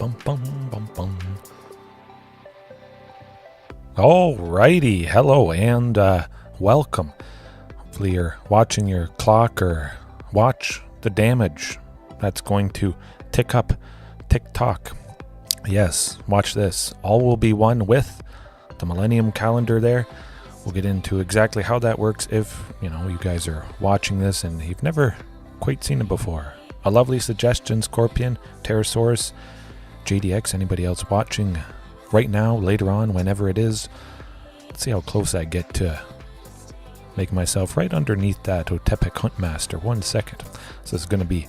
bum, bum, bum, bum. Alrighty, hello and welcome. Hopefully you're watching your clock or watch the damage that's going to tick up tick-tock. Yes, watch this. All will be one with the Millennium Calendar there. We'll get into exactly how that works if, you guys are watching this and you've never quite seen it before. A lovely suggestion, Scorpion, Pterosaurus, JDX, anybody else watching right now, later on, whenever it is. Let's see how close I get to make myself right underneath that Otepic Huntmaster. 1 second. So this is going to be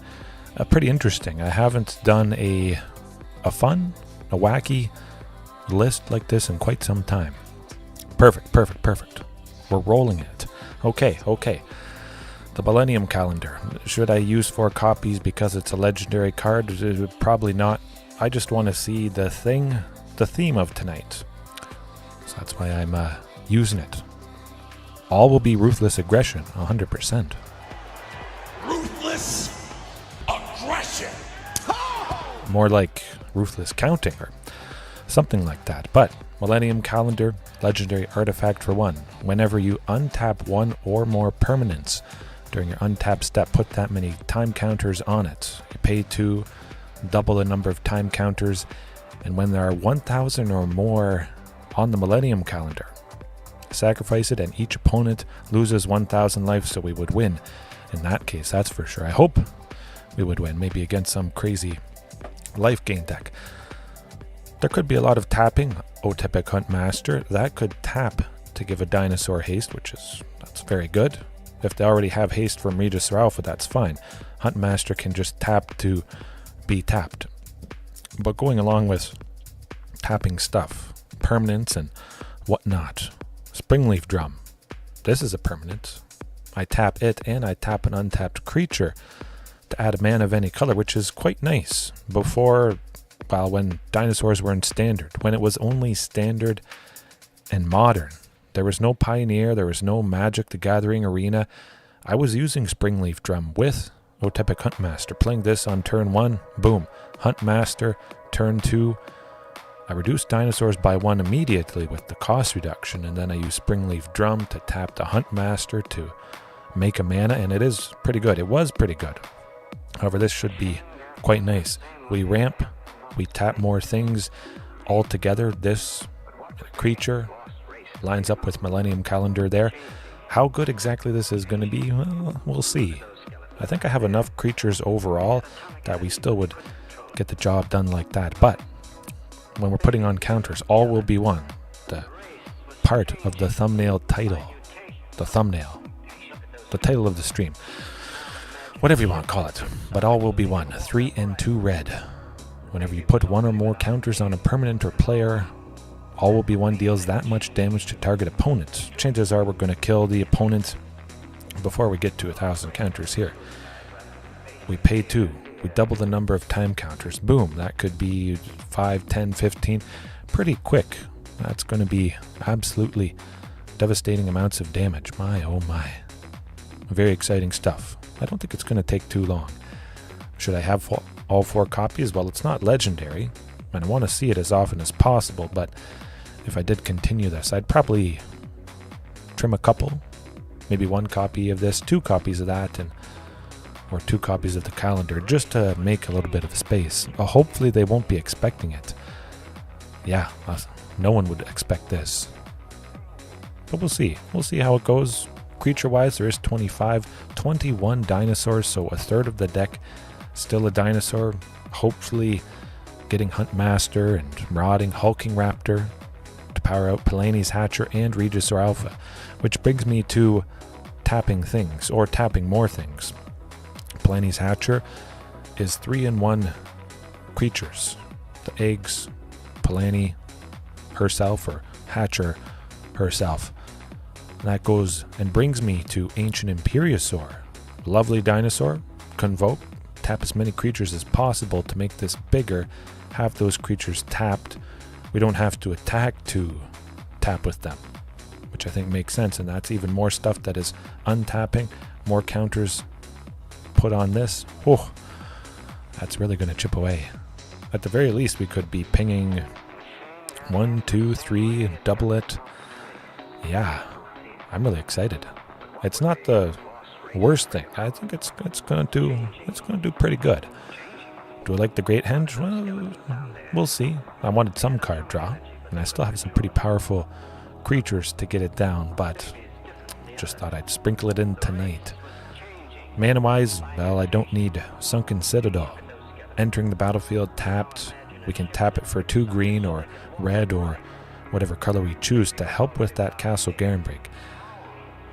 pretty interesting. I haven't done a fun, a wacky list like this in quite some time. Perfect. We're rolling it. Okay. The Millennium Calendar. Should I use 4 copies because it's a legendary card? Probably not. I just want to see the theme of tonight. So that's why I'm using it. All will be Ruthless Aggression, 100%. Ruthless Aggression! More like Ruthless Counting or something like that. But Millennium Calendar, legendary artifact for 1. Whenever you untap 1 or more permanents during your untap step, put that many time counters on it. You pay 2, double the number of time counters, and when there are 1,000 or more on the Millennium Calendar, sacrifice it and each opponent loses 1,000 life, so we would win. In that case, that's for sure. I hope we would win, maybe against some crazy life gain deck. There could be a lot of tapping. Otepic Huntmaster, that could tap to give a dinosaur haste, that's very good. If they already have haste from Regis or Alpha, that's fine. Huntmaster can just tap to be tapped. But going along with tapping stuff, permanents and whatnot. Springleaf Drum. This is a permanent. I tap it and I tap an untapped creature to add a mana of any color, which is quite nice. Before, when dinosaurs were in standard, when it was only standard and modern, there was no Pioneer, there was no Magic the Gathering Arena. I was using Springleaf Drum with Otepic Huntmaster, playing this on turn 1, boom, Huntmaster, turn 2, I reduced dinosaurs by 1 immediately with the cost reduction, and then I use Springleaf Drum to tap the Huntmaster to make a mana, and it is pretty good. It was pretty good. However, this should be quite nice. We ramp, we tap more things all together. This creature lines up with Millennium Calendar there. How good exactly this is going to be, well, we'll see. I think I have enough creatures overall that we still would get the job done like that. But when we're putting on counters, all will be one. The part of the thumbnail title. The thumbnail. The title of the stream. Whatever you want to call it. But all will be one. 3 and 2 red. Whenever you put 1 or more counters on a permanent or player, all will be one deals that much damage to target opponent. Chances are we're going to kill the opponent before we get to 1,000 counters here. We pay 2. We double the number of time counters. Boom. That could be 5, 10, 15. Pretty quick. That's going to be absolutely devastating amounts of damage. My, oh my. Very exciting stuff. I don't think it's going to take too long. Should I have all 4 copies? Well, it's not legendary, and I want to see it as often as possible, but if I did continue this, I'd probably trim a couple, maybe 1 copy of this, 2 copies of that, or 2 copies of the calendar, just to make a little bit of space. Hopefully they won't be expecting it. Yeah, no one would expect this. But we'll see. We'll see how it goes. Creature-wise, there is 21 dinosaurs, so a third of the deck still a dinosaur. Hopefully getting Huntmaster and Marauding Hulking Raptor to power out Palani's Hatcher and Regis or Alpha, which brings me to tapping things, or tapping more things. Palani's Hatcher is 3-in-1 creatures. The eggs, Palani herself, or Hatcher herself. And that goes and brings me to Ancient Imperiosaur. Lovely dinosaur. Convoke. Tap as many creatures as possible to make this bigger. Have those creatures tapped. We don't have to attack to tap with them, which I think makes sense. And that's even more stuff that is untapping. More counters put on this. Oh, that's really going to chip away at the very least, we could be pinging 1, 2, 3, double it. Yeah, I'm really excited. It's not the worst thing. I think it's gonna do pretty good. Do I like the Great Henge? Well, we'll see. I wanted some card draw, and I still have some pretty powerful creatures to get it down, but just thought I'd sprinkle it in tonight. Mana-wise, well, I don't need Sunken Citadel. Entering the battlefield tapped, we can tap it for 2 green or red or whatever color we choose to help with that Castle Garenbrig.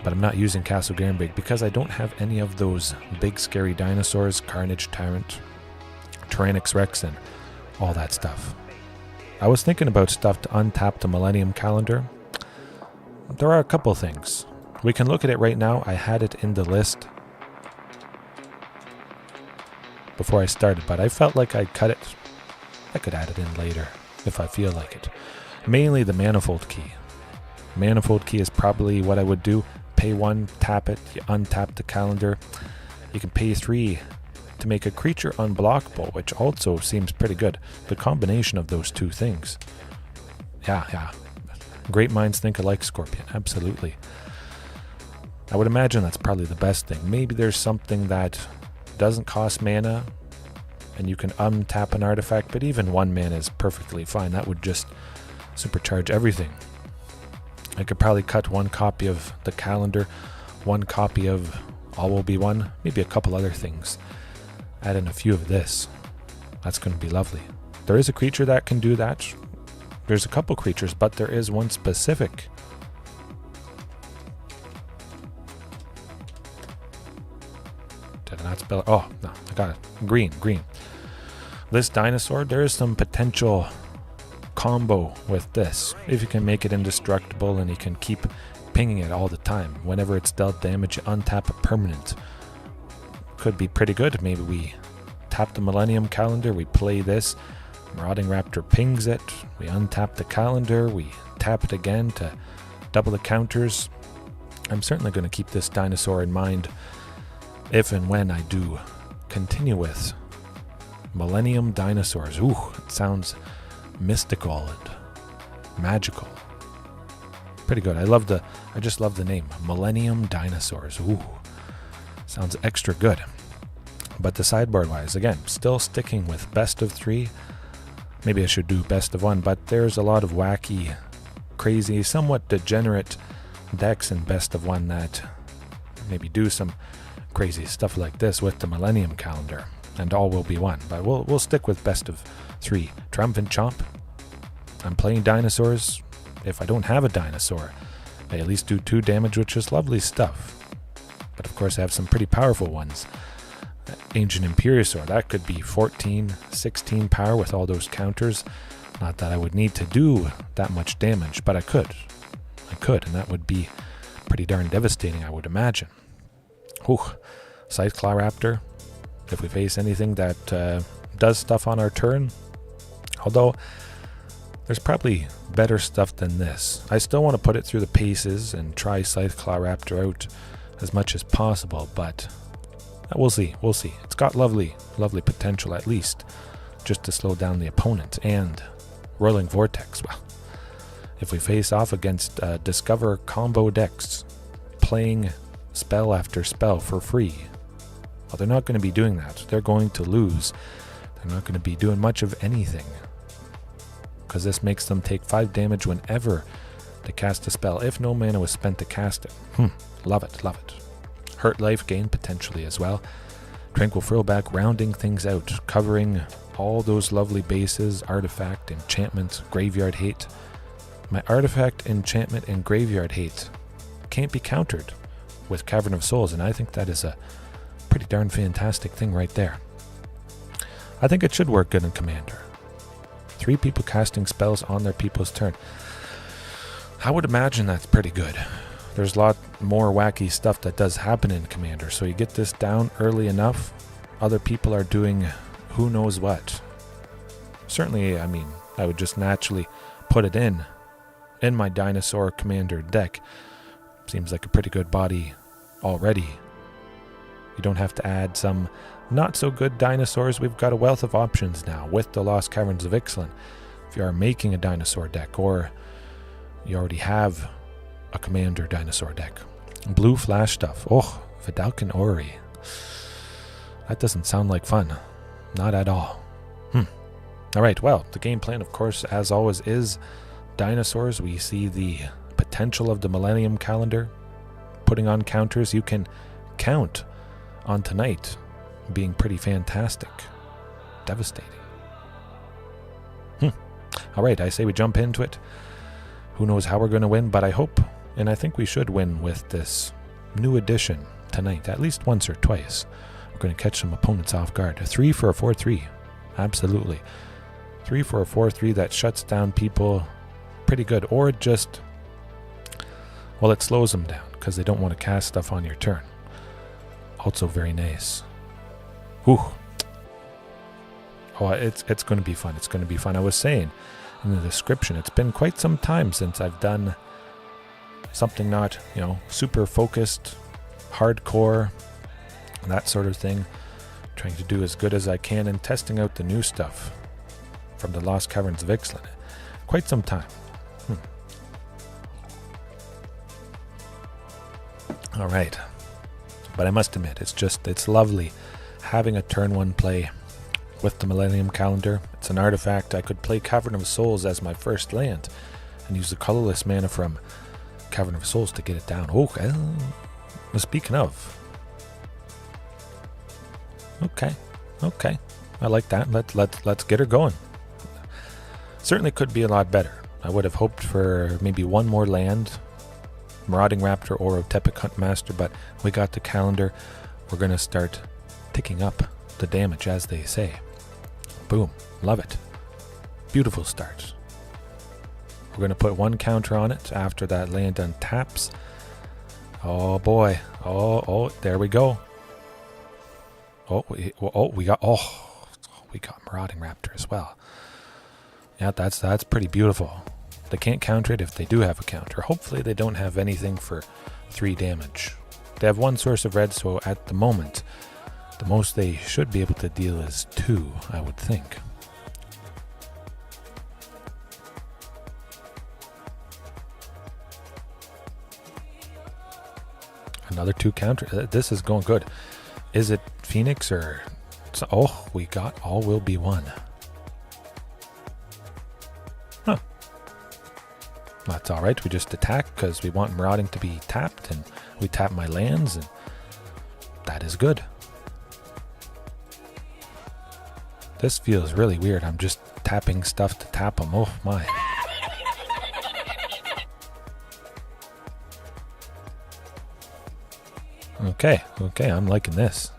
But I'm not using Castle Garenbrig because I don't have any of those big scary dinosaurs, Carnage Tyrant, Tyrannix Rex, and all that stuff. I was thinking about stuff to untap the Millennium Calendar. There are a couple things. We can look at it right now. I had it in the list before I started, but I felt like I'd cut it. I could add it in later if I feel like it. Mainly the Manifold Key. Manifold Key is probably what I would do. Pay 1, tap it, you untap the calendar. You can pay 3 to make a creature unblockable, which also seems pretty good. The combination of those two things. Yeah. Great minds think alike, Scorpion. Absolutely. I would imagine that's probably the best thing. Maybe there's something that doesn't cost mana and you can untap an artifact, but even 1 mana is perfectly fine. That would just supercharge everything. I could probably cut 1 copy of the calendar, 1 copy of All Will Be One, maybe a couple other things. Add in a few of this. That's going to be lovely. There is a creature that can do that. There's a couple creatures, but there is one specific. Did I not spell it? Oh, no, I got it. Green. This dinosaur, there is some potential combo with this. If you can make it indestructible and you can keep pinging it all the time. Whenever it's dealt damage, you untap a permanent. Could be pretty good. Maybe we tap the Millennium Calendar, we play this, Marauding Raptor pings it, we untap the calendar, we tap it again to double the counters. I'm certainly going to keep this dinosaur in mind if and when I do continue with Millennium Dinosaurs. Ooh, it sounds mystical and magical. Pretty good. I just love the name. Millennium Dinosaurs. Ooh. Sounds extra good. But the sideboard wise, again, still sticking with best of 3. Maybe I should do best of 1, but there's a lot of wacky, crazy, somewhat degenerate decks in best of 1 that maybe do some crazy stuff like this with the Millennium Calendar. And All Will Be One. But we'll stick with best of 3. Triumphant Chomp. I'm playing dinosaurs. If I don't have a dinosaur, I at least do 2 damage, which is lovely stuff. But of course I have some pretty powerful ones. Ancient Imperiosaur, that could be 14, 16 power with all those counters. Not that I would need to do that much damage, but I could, and that would be pretty darn devastating, I would imagine. Whew. Scytheclaw Raptor, if we face anything that does stuff on our turn, although there's probably better stuff than this. I still want to put it through the paces and try Scytheclaw Raptor out as much as possible, but we'll see. It's got lovely potential, at least, just to slow down the opponent. And Rolling Vortex, well, if we face off against Discover combo decks, playing spell after spell for free, well, they're not going to be doing that. They're going to lose. They're not going to be doing much of anything, because this makes them take 5 damage whenever they cast a spell, if no mana was spent to cast it. Love it. Hurt life gain potentially as well. Tranquil Frillback rounding things out, covering all those lovely bases, artifact, enchantment, graveyard hate. My artifact, enchantment, and graveyard hate can't be countered with Cavern of Souls, and I think that is a pretty darn fantastic thing right there. I think it should work good in Commander. 3 people casting spells on their people's turn. I would imagine that's pretty good. There's a lot more wacky stuff that does happen in Commander, so you get this down early enough, other people are doing who knows what. Certainly, I mean, I would just naturally put it in my Dinosaur Commander deck. Seems like a pretty good body already. You don't have to add some not so good dinosaurs, we've got a wealth of options now with the Lost Caverns of Ixalan. If you are making a dinosaur deck, or you already have a commander dinosaur deck. Blue flash stuff. Oh, Vidalcan Ori. That doesn't sound like fun. Not at all. Alright, well, the game plan, of course, as always, is dinosaurs. We see the potential of the Millennium Calendar putting on counters. You can count on tonight being pretty fantastic. Devastating. Alright, I say we jump into it. Who knows how we're going to win, but I hope, and I think we should win with this new addition tonight, at least once or twice. We're going to catch some opponents off guard. 3 for a 4-3. Absolutely. 3 for a 4-3 that shuts down people pretty good, or it just, well, it slows them down because they don't want to cast stuff on your turn. Also very nice. Whew. Oh, it's going to be fun. It's going to be fun. I was saying in the description, it's been quite some time since I've done something not, super focused, hardcore, that sort of thing. Trying to do as good as I can and testing out the new stuff from the Lost Caverns of Ixalan. Quite some time. All right. But I must admit, it's lovely having a turn 1 play with the Millennium Calendar. It's an artifact. I could play Cavern of Souls as my first land and use the colorless mana from Cavern of Souls to get it down. Okay. Speaking of. Okay. I like that. Let's get her going. Certainly could be a lot better. I would have hoped for maybe one more land, Marauding Raptor or Tepic Huntmaster, but we got the calendar. We're going to start ticking up the damage, as they say. Boom. Love it. Beautiful start. We're going to put 1 counter on it after that land untaps. Oh boy. Oh, there we go. We got Marauding Raptor as well. Yeah, that's pretty beautiful. They can't counter it if they do have a counter. Hopefully they don't have anything for 3 damage. They have 1 source of red, so at the moment, the most they should be able to deal is 2, I would think. Another 2 counter. This is going good. Is it Phoenix or... Oh, we got all will be 1. Huh. That's alright. We just attack because we want Marauding to be tapped, and we tap my lands, and that is good. This feels really weird. I'm just tapping stuff to tap them. Oh my. Okay, I'm liking this.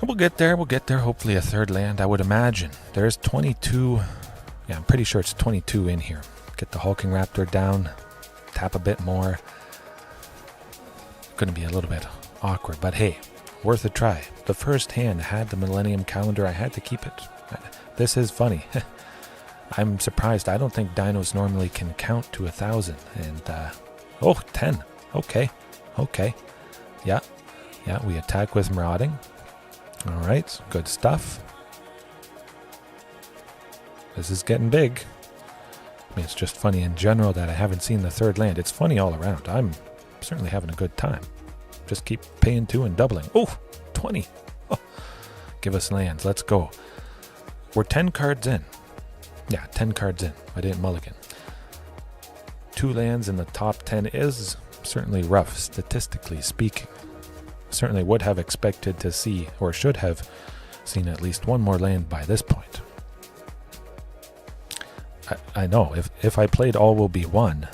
We'll get there, hopefully a 3rd land, I would imagine. There's 22, yeah, I'm pretty sure it's 22 in here. Get the Hulking Raptor down, tap a bit more. Gonna be a little bit awkward, but hey, worth a try. The first hand had the Millennium Calendar, I had to keep it. This is funny. I'm surprised, I don't think dinos normally can count to 1,000, and, 10, okay. Yeah, we attack with Marauding. Alright, good stuff. This is getting big. I mean, it's just funny in general that I haven't seen the 3rd land. It's funny all around. I'm certainly having a good time. Just keep paying 2 and doubling. Oh, 20. Oh. Give us lands. Let's go. We're 10 cards in. Yeah, 10 cards in. I didn't mulligan. 2 lands in the top 10 is certainly rough, statistically speaking. Certainly would have expected to see, or should have seen, at least 1 more land by this point. I know, if I played all will be 1,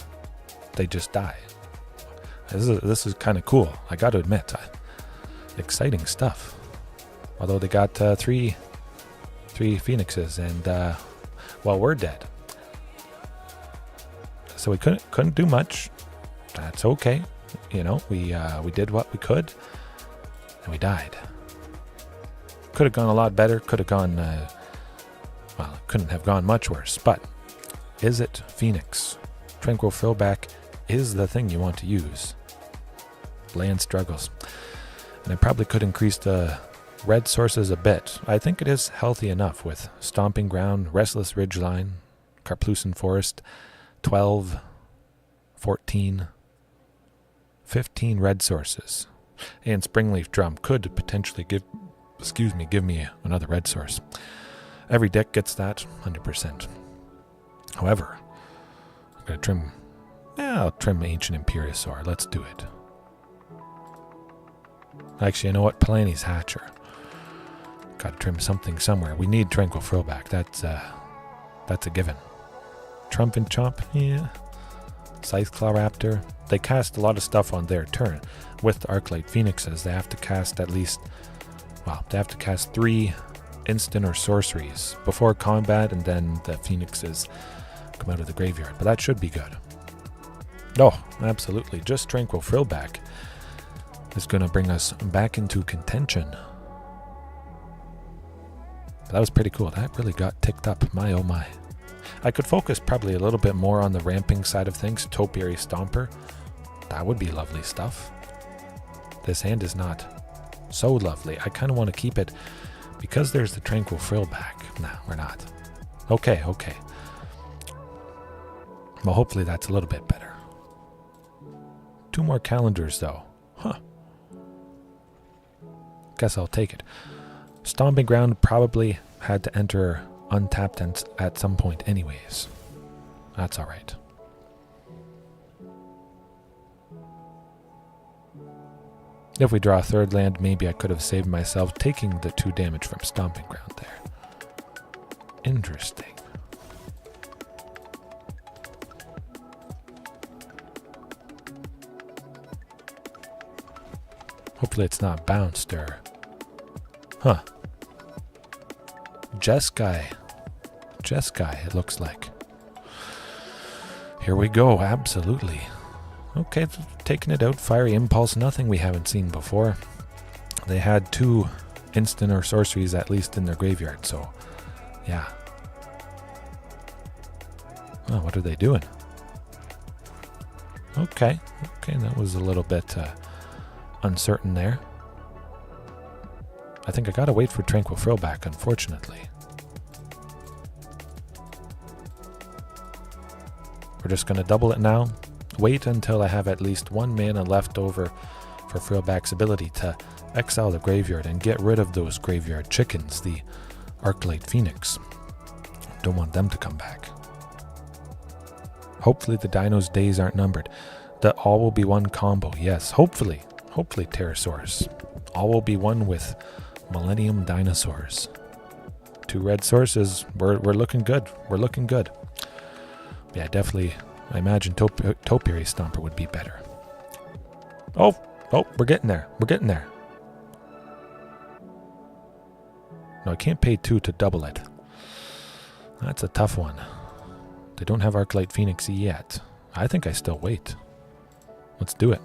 they just die. This is kind of cool, I got to admit. Exciting stuff. Although they got 3 Phoenixes, and well, we're dead. So we couldn't do much. That's okay. We did what we could. We died. Could have gone a lot better. Could have gone, well, couldn't have gone much worse. But is it Phoenix? Tranquil Throwback is the thing you want to use. Land struggles. And I probably could increase the red sources a bit. I think it is healthy enough with Stomping Ground, Restless Ridgeline, Carplucin Forest, 12, 14, 15 red sources. And Springleaf Drum could potentially give me another red source. Every deck gets that, 100%. However, I'm going to trim... I'll trim Ancient Imperiosaur. Let's do it. Actually, you know what? Palani's Hatcher. Got to trim something somewhere. We need Tranquil Throwback. That's a given. Trumpet Chomp? Yeah. Scytheclaw Raptor. They cast a lot of stuff on their turn. With the Arclight Phoenixes, they have to cast at least... Well, they have to cast 3 instant or sorceries before combat, and then the Phoenixes come out of the graveyard. But that should be good. Oh, absolutely. Just Tranquil Throwback is going to bring us back into contention. That was pretty cool. That really got ticked up. My oh my. I could focus probably a little bit more on the ramping side of things. Topiary Stomper. That would be lovely stuff. This hand is not so lovely. I kind of want to keep it because there's the Tranquil Throwback. Nah, we're not. Okay. Well, hopefully that's a little bit better. 2 more calendars, though. Huh. Guess I'll take it. Stomping Ground probably had to enter untapped at some point anyways. That's alright. If we draw a 3rd land, maybe I could have saved myself taking the 2 damage from Stomping Ground there. Interesting. Hopefully it's not bounced or... Huh. Jeskai, it looks like. Here we go, absolutely. Okay, taking it out. Fiery Impulse, nothing we haven't seen before. They had 2 instant or sorceries at least in their graveyard, so yeah. Oh, what are they doing? Okay, that was a little bit uncertain there. I think I gotta wait for Tranquil Throwback, unfortunately. We're just gonna double it now. Wait until I have at least 1 mana left over for Throwback's ability to exile the graveyard and get rid of those graveyard chickens, the Arclight Phoenix. Don't want them to come back. Hopefully the Dino's days aren't numbered. The all will be one combo, yes, hopefully Pterosaurus. All will be one with Millennium Dinosaurs. 2 red sources, we're looking good. Yeah, definitely. I imagine Topiary Stomper would be better. Oh, we're getting there. No, I can't pay 2 to double it. That's a tough one. They don't have Arclight Phoenix yet. I think I still wait. Let's do it.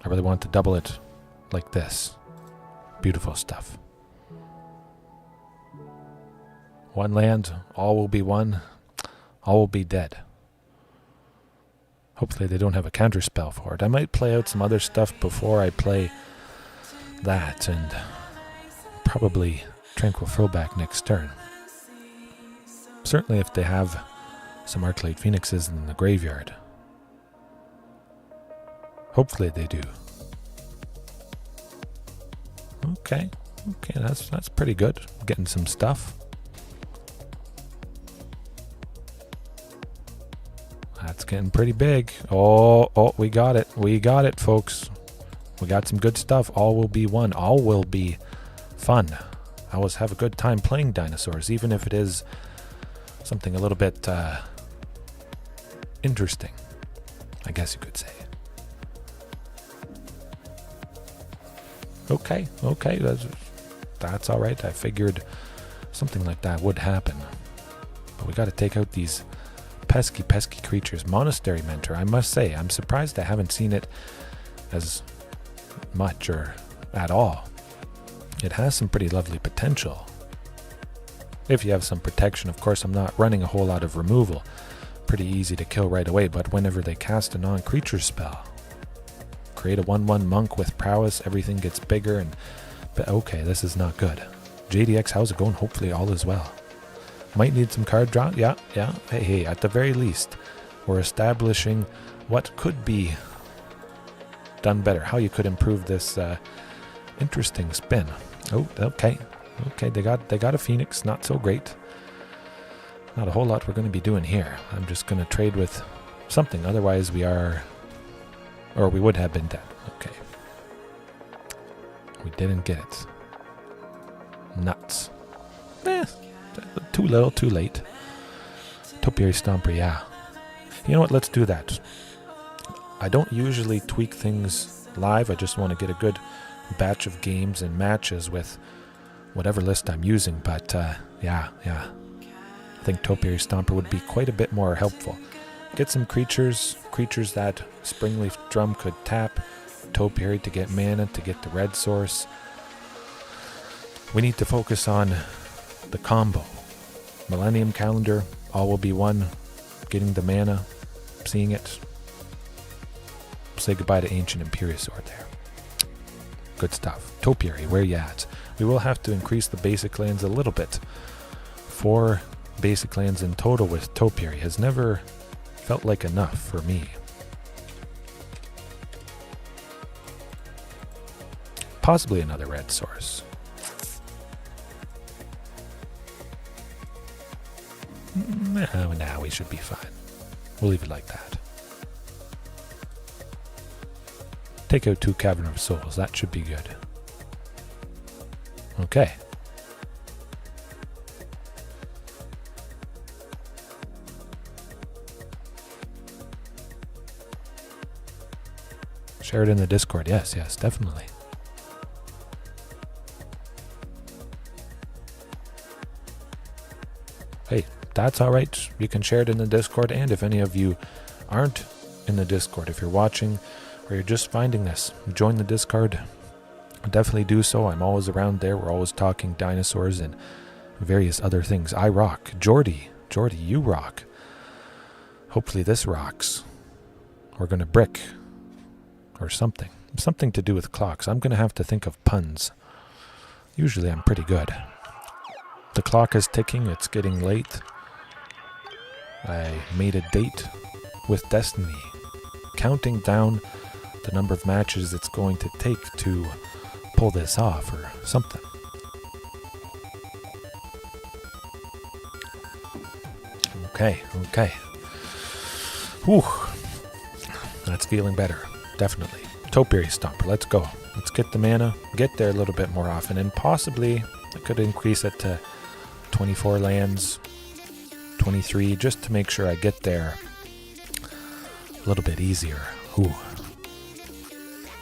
I really want to double it like this. Beautiful stuff. 1 land, all will be 1, all will be dead. Hopefully they don't have a counter spell for it. I might play out some other stuff before I play that, and probably Tranquil Throwback next turn. Certainly if they have some Arclight Phoenixes in the graveyard. Hopefully they do. Okay, that's pretty good. Getting some stuff. That's getting pretty big. Oh, we got it, folks. We got some good stuff. All will be 1. All will be fun. I always have a good time playing Dinosaurs, even if it is something a little bit interesting, I guess you could say. Okay, that's all right. I figured something like that would happen. But we got to take out these pesky creatures. Monastery Mentor, I must say, I'm surprised I haven't seen it as much or at all. It has some pretty lovely potential. If you have some protection, of course. I'm not running a whole lot of removal. Pretty easy to kill right away, but whenever they cast a non-creature spell, Create a 1/1 monk with prowess. Everything gets bigger and... But okay, this is not good. JDX, how's it going? Hopefully all is well. Might need some card draw. Yeah. Hey, at the very least, we're establishing what could be done better. How you could improve this interesting spin. Oh, okay. Okay, they got a Phoenix. Not so great. Not a whole lot we're going to be doing here. I'm just going to trade with something. Otherwise we are... Or we would have been dead. Okay. We didn't get it. Nuts. Too little, too late. Topiary Stomper, yeah. You know what? Let's do that. I don't usually tweak things live. I just want to get a good batch of games and matches with whatever list I'm using. But, yeah. I think Topiary Stomper would be quite a bit more helpful. Get some creatures that Springleaf Drum could tap. Topiary to get mana, to get the red source. We need to focus on the combo. Millennium Calendar, all will be one. Getting the mana, seeing it. Say goodbye to Ancient Imperiosaur there. Good stuff. Topiary, where you at? We will have to increase the basic lands a little bit. 4 basic lands in total with Topiary has never felt like enough for me. Possibly another red source. Nah, we should be fine. We'll leave it like that. Take out 2 Cavern of Souls. That should be good. Okay. Share it in the Discord. Yes, definitely. Hey, that's all right. You can share it in the Discord, and if any of you aren't in the Discord, if you're watching or you're just finding this, join the Discord. Definitely do so. I'm always around there. We're always talking dinosaurs and various other things. I rock. Jordy, you rock. Hopefully this rocks. We're going to brick or something. Something to do with clocks. I'm going to have to think of puns. Usually I'm pretty good. The clock is ticking. It's getting late. I made a date with Destiny, counting down the number of matches it's going to take to pull this off or something. Okay. Whew. That's feeling better. Definitely. Topiary Stomper, let's go. Let's get the mana, get there a little bit more often, and possibly I could increase it to 24 lands, 23, just to make sure I get there a little bit easier. Ooh.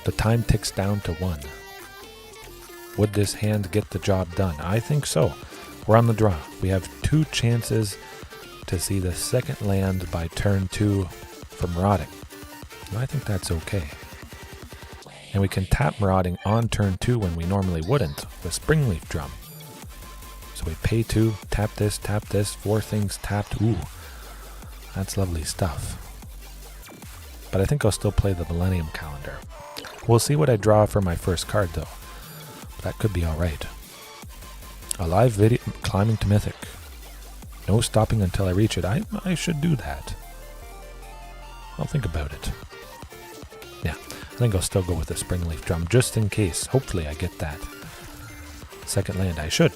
The time ticks down to 1. Would this hand get the job done? I think so. We're on the draw. We have 2 chances to see the second land by turn 2 from Marauding. And I think that's okay. And we can tap Marauding on turn 2 when we normally wouldn't with Springleaf Drum. So we pay 2, tap this, 4 things tapped. Ooh, that's lovely stuff. But I think I'll still play the Millennium Calendar. We'll see what I draw for my first card though. That could be alright. A live video, climbing to Mythic. No stopping until I reach it. I should do that. I'll think about it. Yeah, I think I'll still go with the Springleaf Drum just in case. Hopefully I get that second land. I should.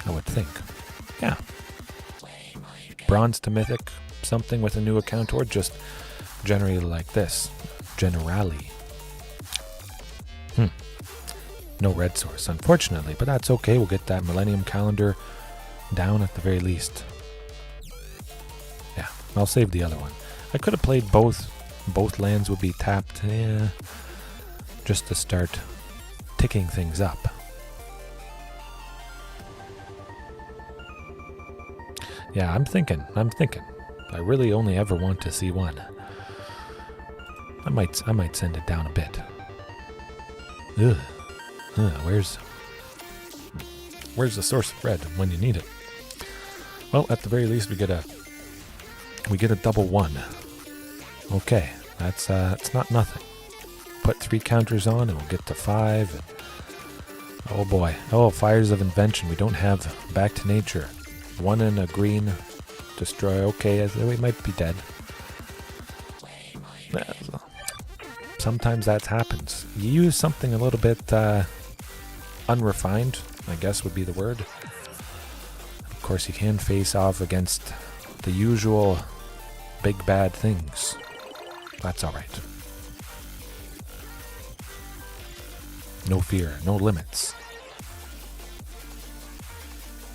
I would think. Yeah. Bronze to Mythic, something with a new account, or just generally like this. Generally. No red source, unfortunately, but that's okay. We'll get that Millennium Calendar down at the very least. Yeah, I'll save the other one. I could have played both. Both lands would be tapped. Yeah, just to start ticking things up. Yeah, I'm thinking. I really only ever want to see one. I might send it down a bit. Ugh. Where's the source of red when you need it? Well, at the very least we get a double 1. Okay, that's not nothing. put 3 counters on and we'll get to 5. And oh boy. Oh, Fires of Invention. We don't have Back to Nature. 1 and a green. Destroy. Okay, we might be dead. Sometimes that happens. You use something a little bit unrefined, I guess would be the word. Of course, you can face off against the usual big bad things. That's alright. No fear, no limits.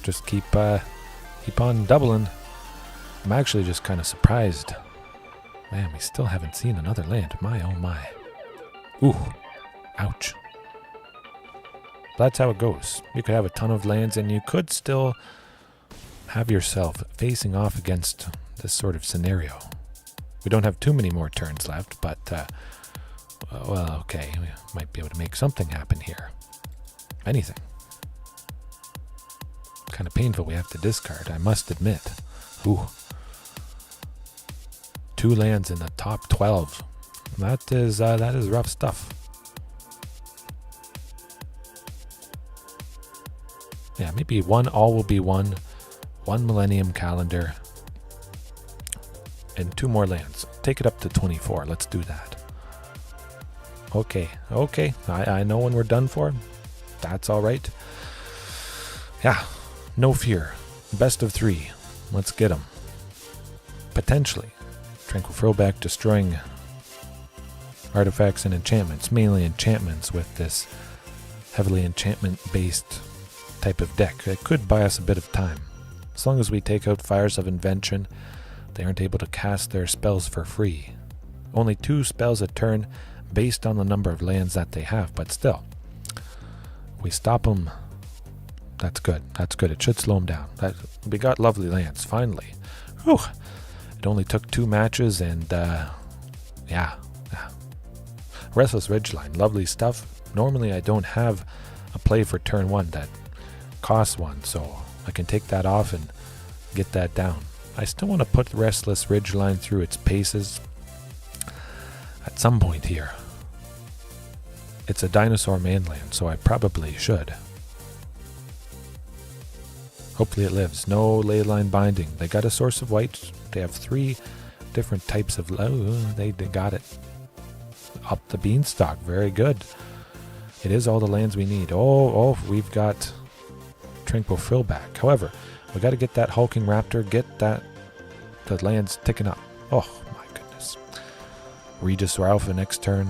Just keep on doubling. I'm actually just kind of surprised. Man, we still haven't seen another land. My oh my. Ooh. Ouch. That's how it goes. You could have a ton of lands and you could still have yourself facing off against this sort of scenario. We don't have too many more turns left, but well, okay, we might be able to make something happen here. Anything. Kind of painful we have to discard, I must admit. Ooh. 2 lands in the top 12. That is rough stuff. Yeah, maybe all will be one Millennium Calendar, and 2 more lands. Take it up to 24. Let's do that. Okay. I know when we're done for. That's all right. Yeah, no fear. Best of 3. Let's get them. Potentially. Tranquil Throwback destroying artifacts and enchantments, mainly enchantments with this heavily enchantment-based type of deck. It could buy us a bit of time. As long as we take out Fires of Invention, they aren't able to cast their spells for free. Only 2 spells a turn based on the number of lands that they have, but still. We stop them. That's good. It should slow them down. We got lovely lands, finally. Whew. It only took 2 matches and, yeah. Restless Ridgeline, lovely stuff. Normally I don't have a play for turn 1 that costs 1, so I can take that off and get that down. I still want to put Restless Ridgeline through its paces at some point here. It's a dinosaur mainland, so I probably should. Hopefully it lives. No Leyline Binding. They got a Source of White. They have 3 different types of... Oh, they got it. Up the beanstalk. Very good. It is all the lands we need. Oh, we've got Tranquil Throwback. However, we got to get that Hulking Raptor. Get the lands ticking up. Oh, my goodness. Regis or Alpha next turn.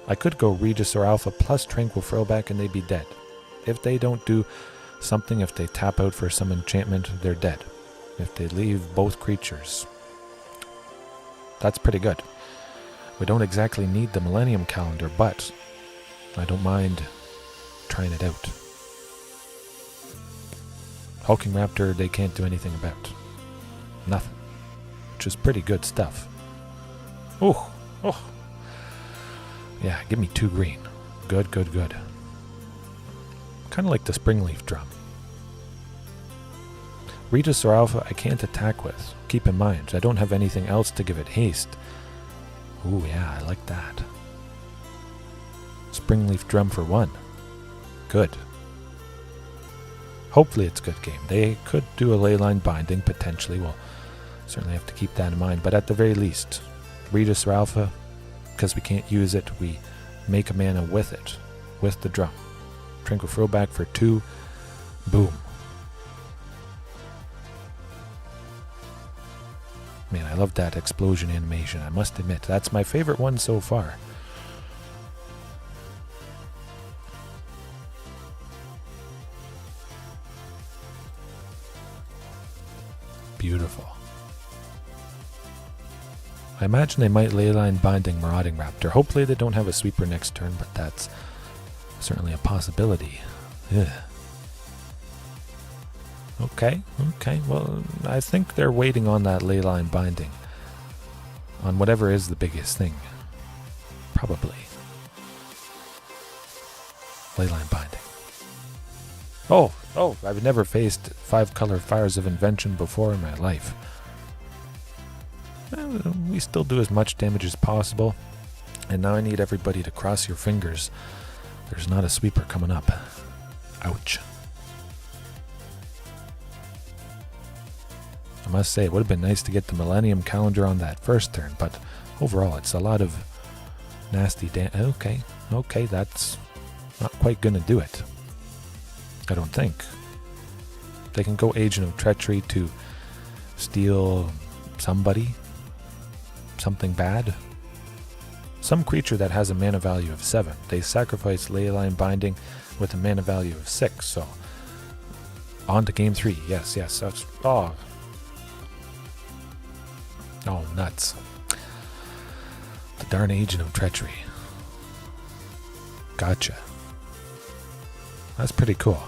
I could go Regis or Alpha plus Tranquil Throwback and they'd be dead. If they don't do something, if they tap out for some enchantment, they're dead. If they leave both creatures, that's pretty good. We don't exactly need the Millennium Calendar, but I don't mind trying it out. Hulking Raptor, they can't do anything about. Nothing. Which is pretty good stuff. Oh. Yeah, give me 2 green. Good. Kind of like the Springleaf Drum. Regis or Alpha I can't attack with. Keep in mind, I don't have anything else to give it haste. Ooh, yeah, I like that. Springleaf Drum for 1. Good. Hopefully it's a good game. They could do a Leyline Binding, potentially. We'll certainly have to keep that in mind. But at the very least, Regis or Alpha, because we can't use it, we make a mana with it. With the drum. Tranquil Throwback for 2. Boom. Man, I love that explosion animation, I must admit. That's my favorite one so far. Beautiful. I imagine they might Leyline Binding Marauding Raptor. Hopefully they don't have a sweeper next turn, but that's certainly a possibility. Ugh. Okay. Well, I think they're waiting on that Leyline Binding. On whatever is the biggest thing. Probably. Leyline Binding. Oh, I've never faced 5-color Fires of Invention before in my life. Well, we still do as much damage as possible. And now I need everybody to cross your fingers. There's not a sweeper coming up. Ouch. I must say, it would have been nice to get the Millennium Calendar on that first turn, but overall, it's a lot of nasty Okay, that's not quite going to do it. I don't think. They can go Agent of Treachery to steal somebody, something bad. Some creature that has a mana value of 7. They sacrifice Leyline Binding with a mana value of 6, so on to game 3. Yes, that's... Oh, nuts. The darn Agent of Treachery. Gotcha. That's pretty cool.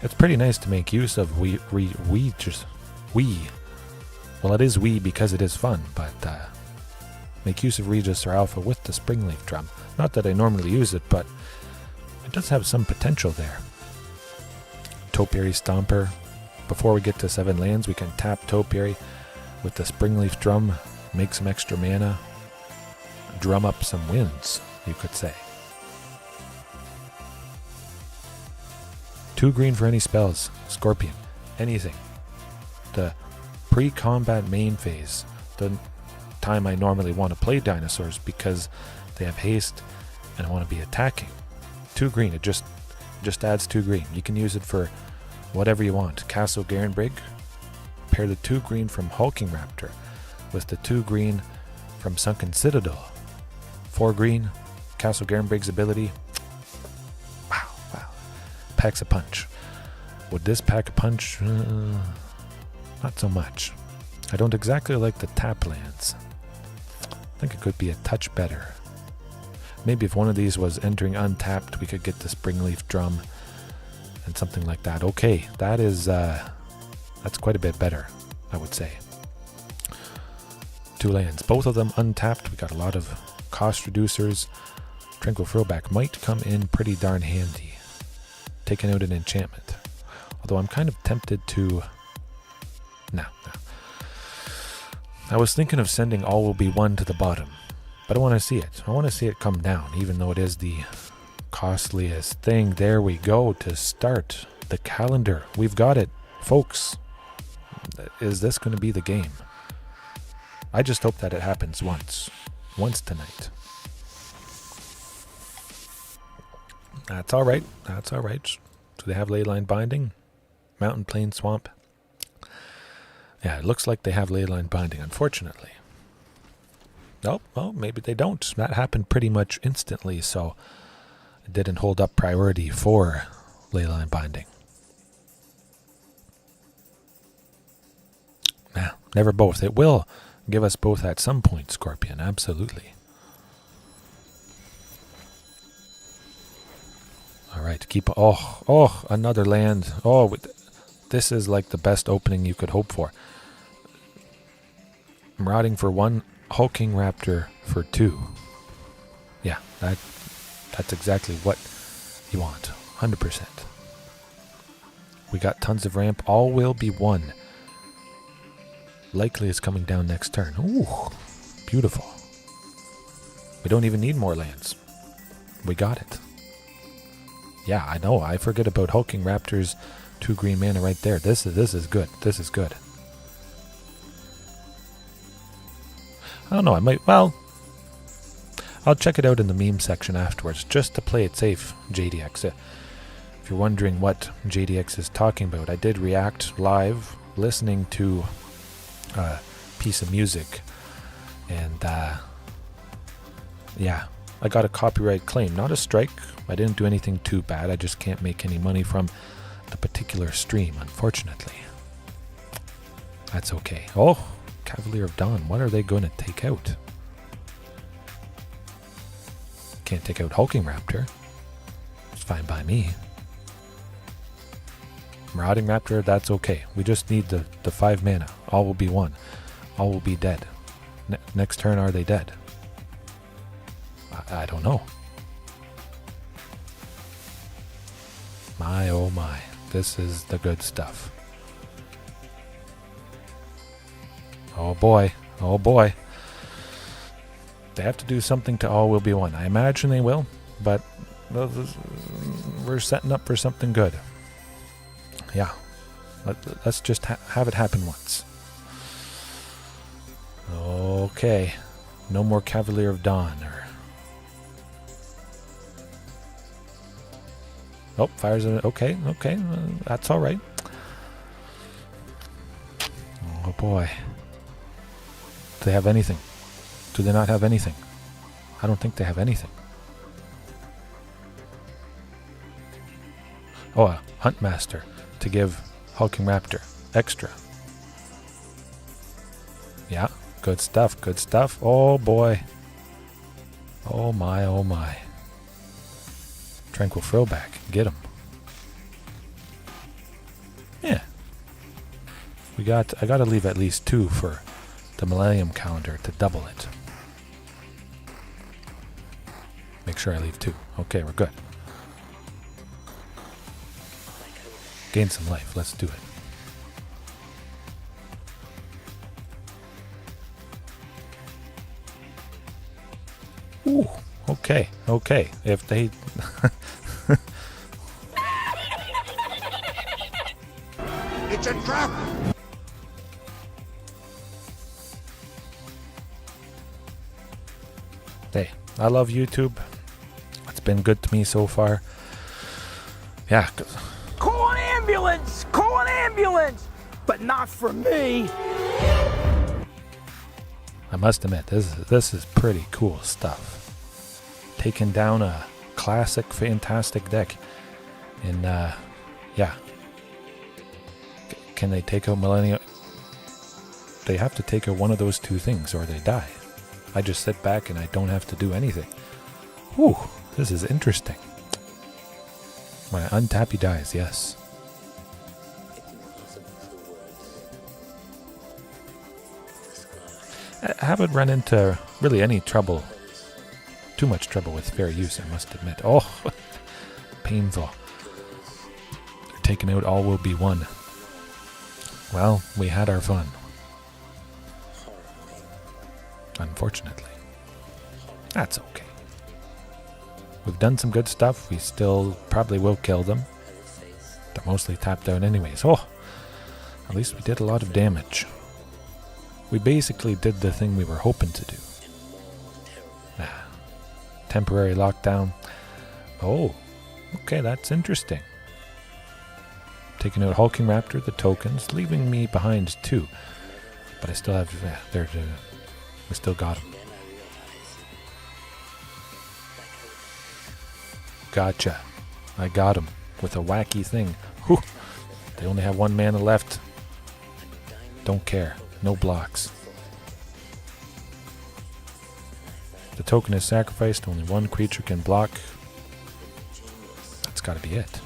It's pretty nice to make use of Well, it is Wii because it is fun, but make use of Regis or Alpha with the Springleaf Drum. Not that I normally use it, but it does have some potential there. Topiary Stomper. Before we get to 7 lands, we can tap Topiary with the Springleaf Drum, make some extra mana, drum up some wins, you could say. 2 green for any spells. Scorpion. Anything. The pre-combat main phase. The time I normally want to play Dinosaurs because they have haste and I want to be attacking. 2 green. It just adds 2 green. You can use it for whatever you want. Castle Garenbrig. Pair the 2 green from Hulking Raptor with the 2 green from Sunken Citadel. 4 green. Castle Garenbrig's ability. Wow. Packs a punch. Would this pack a punch? Not so much. I don't exactly like the tap lands. I think it could be a touch better. Maybe if one of these was entering untapped, we could get the Springleaf Drum and something like that. Okay, that is that's quite a bit better, I would say. 2 lands, both of them untapped. We got a lot of cost reducers. Tranquil Throwback might come in pretty darn handy. Taking out an enchantment. Although I'm kind of tempted to... No. I was thinking of sending All Will Be One to the bottom, but I want to see it. I want to see it come down, even though it is the costliest thing. There we go to start the calendar. We've got it, folks. Is this going to be the game? I just hope that it happens once tonight. That's all right. Do they have Leyline Binding? Mountain, Plain, Swamp? Yeah, it looks like they have Leyline Binding, unfortunately. Nope, well, maybe they don't. That happened pretty much instantly, so it didn't hold up priority for Leyline Binding. Nah, never both. It will give us both at some point, Scorpion, absolutely. Alright, keep... Oh, another land. Oh, this is like the best opening you could hope for. Marauding for 1, Hulking Raptor for 2. Yeah, that's exactly what you want. 100%. We got tons of ramp. All Will Be One. Likely is coming down next turn. Ooh, beautiful. We don't even need more lands. We got it. Yeah, I know. I forget about Hulking Raptor's 2 green mana right there. This is good. This is good. I don't know. I might... Well, I'll check it out in the meme section afterwards, just to play it safe, JDX. If you're wondering what JDX is talking about, I did react live, listening to a piece of music, and yeah, I got a copyright claim. Not a strike. I didn't do anything too bad. I just can't make any money from the particular stream, unfortunately. That's okay. Oh, Cavalier of Dawn. What are they going to take out? Can't take out Hulking Raptor. It's fine by me. Marauding Raptor, that's okay. We just need the 5 mana. All Will Be One. All will be dead. Next turn, are they dead? I don't know. My oh my. This is the good stuff. Oh boy. Oh boy. They have to do something to All Will Be One. I imagine they will, but we're setting up for something good. Yeah. Let's just have it happen once. Okay. No more Cavalier of Dawn. Oh, fires it. Okay. That's all right. Oh, boy. Do they have anything? Do they not have anything? I don't think they have anything. Oh, a Huntmaster to give Hulking Raptor extra. Yeah, good stuff, good stuff. Oh boy. Oh my, oh my. Tranquil Throwback, get him. Yeah. I gotta leave at least 2 for the Millennium Calendar to double it. Make sure I leave 2. Okay, we're good. Gain some life. Let's do it. Ooh, okay. If they... It's a trap! Hey, I love YouTube. It's been good to me so far. Yeah, Call an ambulance! Call an ambulance! But not for me! I must admit, this is pretty cool stuff. Taking down a classic, fantastic deck. And, yeah. Can they take out Millennium? They have to take out one of those 2 things or they die. I just sit back and I don't have to do anything. Whew, this is interesting. When I untap, he dies, yes. I haven't run into really any trouble, too much trouble with fair use, I must admit. Oh, painful. They're taking out All Will Be One. Well, we had our fun. Unfortunately. That's okay. We've done some good stuff. We still probably will kill them. They're mostly tapped out anyways. Oh, at least we did a lot of damage. We basically did the thing we were hoping to do. Temporary lockdown. Oh, okay, that's interesting. Taking out Hulking Raptor, the tokens, leaving me behind 2. But I still have... we still got him. Gotcha. I got him with a wacky thing. Whew. They only have 1 mana left. Don't care. No blocks. The token is sacrificed. Only 1 creature can block. That's gotta be it.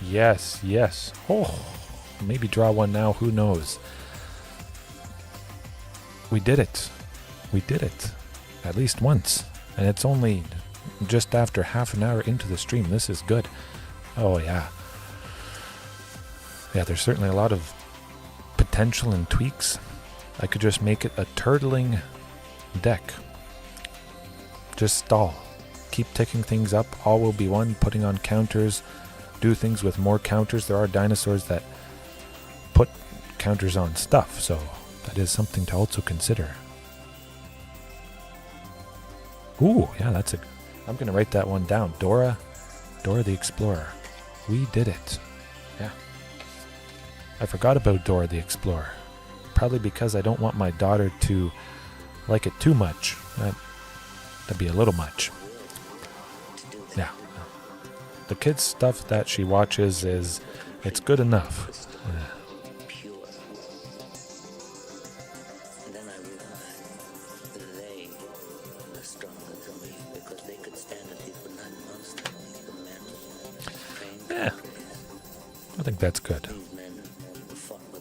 Yes. Oh, maybe draw 1 now. Who knows? We did it. At least once. And it's only just after half an hour into the stream. This is good. Oh, yeah. Yeah, there's certainly a lot of potential and tweaks. I could just make it a turtling deck. Just stall. Keep ticking things up. All Will Be One, putting on counters. Do things with more counters. There are dinosaurs that put counters on stuff, so that is something to also consider. Ooh, yeah, that's I'm going to write that one down. Dora the Explorer. We did it. Yeah. I forgot about Dora the Explorer. Probably because I don't want my daughter to like it too much. That'd be a little much. Yeah. The kids' stuff that she watches it's good enough. Yeah. I think that's good.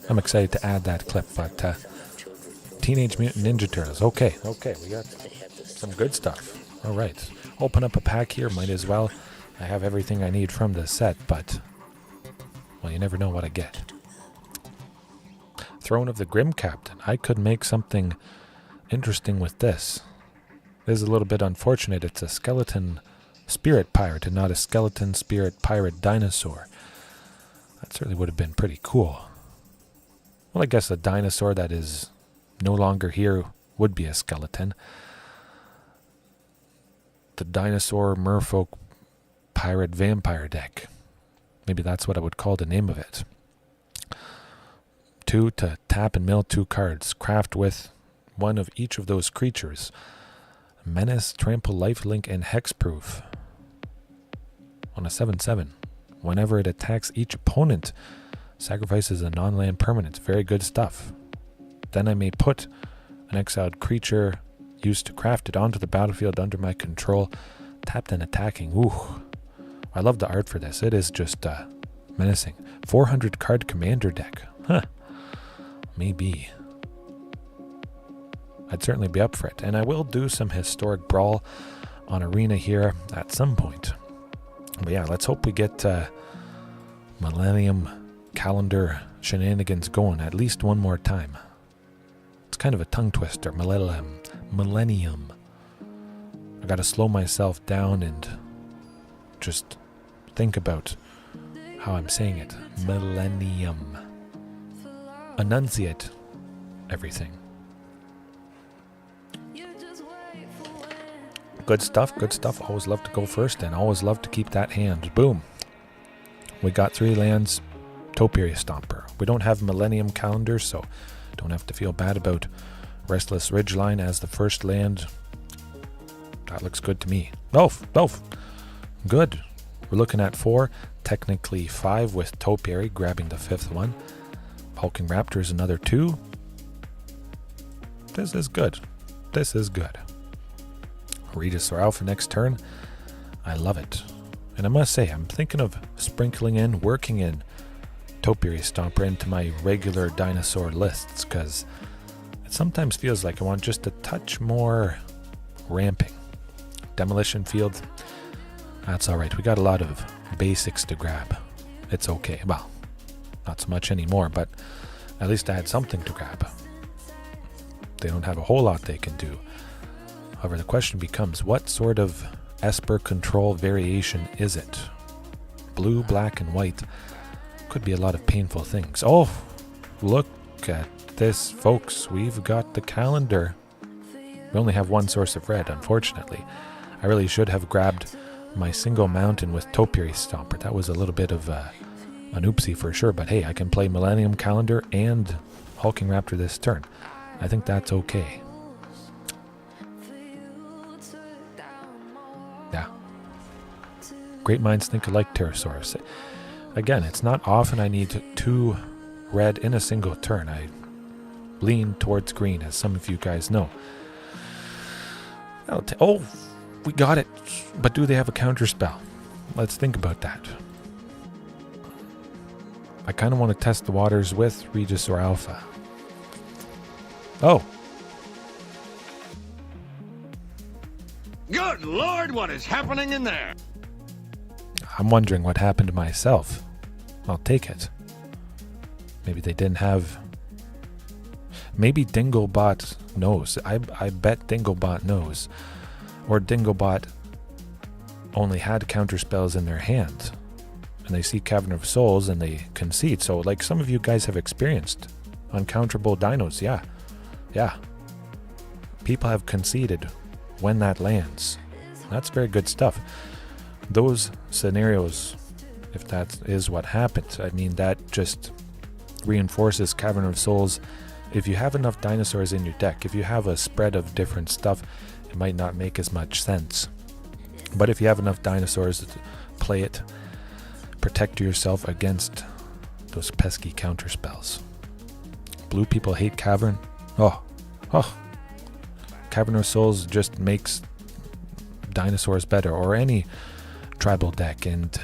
I'm excited to add that clip, but Teenage Mutant Ninja Turtles. Okay, we got some good stuff. All right, open up a pack here. Might as well. I have everything I need from the set, but well, you never know what I get. Throne of the Grim Captain. I could make something interesting with this. This is a little bit unfortunate. It's a skeleton spirit pirate and not a skeleton spirit pirate dinosaur. That certainly would have been pretty cool. Well, I guess a dinosaur that is no longer here would be a skeleton. The dinosaur merfolk pirate vampire deck. Maybe that's what I would call the name of it. 2 to tap and mill 2 cards. Craft with one of each of those creatures. Menace, Trample, Lifelink, and Hexproof. On a 7/7. Whenever it attacks each opponent, sacrifices a non-land permanent. Very good stuff. Then I may put an exiled creature used to craft it onto the battlefield under my control, tapped and attacking. Ooh, I love the art for this. It is just menacing. 400 card commander deck. Huh. Maybe. I'd certainly be up for it. And I will do some historic brawl on Arena here at some point. But yeah, let's hope we get Millennium Calendar shenanigans going at least one more time. It's kind of a tongue twister. Millennium. I gotta slow myself down and just think about how I'm saying it. Millennium. Enunciate everything. Good stuff, good stuff. Always love to go first and always love to keep that hand. Boom. We got 3 lands. Topiary Stomper. We don't have Millennium Calendar, so don't have to feel bad about Restless Ridgeline as the first land. That looks good to me. Both. Good. We're looking at 4, technically 5 with Topiary grabbing the 5th one. Hulking Raptor is another 2. This is good. This is good. Regis or Alpha next turn. I love it. And I must say, I'm thinking of sprinkling in, working in Topiary Stomper into my regular dinosaur lists, because it sometimes feels like I want just a touch more ramping. Demolition Field, that's alright. We got a lot of basics to grab. It's okay. Well, not so much anymore, but at least I had something to grab. They don't have a whole lot they can do. However, the question becomes, what sort of Esper Control variation is it? Blue, black, and white. Could be a lot of painful things. Oh, look at this, folks. We've got the calendar. We only have one source of red, unfortunately. I really should have grabbed my single mountain with Topiary Stomper. That was a little bit of an oopsie for sure, but hey, I can play Millennium Calendar and Hulking Raptor this turn. I think that's okay. Yeah. Great minds think alike, Pterosaurus. Again, it's not often I need 2 red in a single turn. I lean towards green, as some of you guys know. Oh, we got it. But do they have a counter spell? Let's think about that. I kind of want to test the waters with Regis or Alpha. Oh. Good Lord, what is happening in there? I'm wondering what happened to myself. I'll take it. Maybe they didn't have... Maybe Dinglebot knows. I bet Dinglebot knows. Or Dinglebot only had counter spells in their hand. And they see Cavern of Souls and they concede. So like some of you guys have experienced uncounterable dinos. Yeah. People have conceded when that lands. That's very good stuff. Those scenarios, if that is what happens, I mean, that just reinforces Cavern of Souls. If you have enough dinosaurs in your deck, if you have a spread of different stuff, it might not make as much sense. But if you have enough dinosaurs to play it, protect yourself against those pesky counter spells. Blue people hate Cavern. Oh. Cavern of Souls just makes dinosaurs better, or any tribal deck, and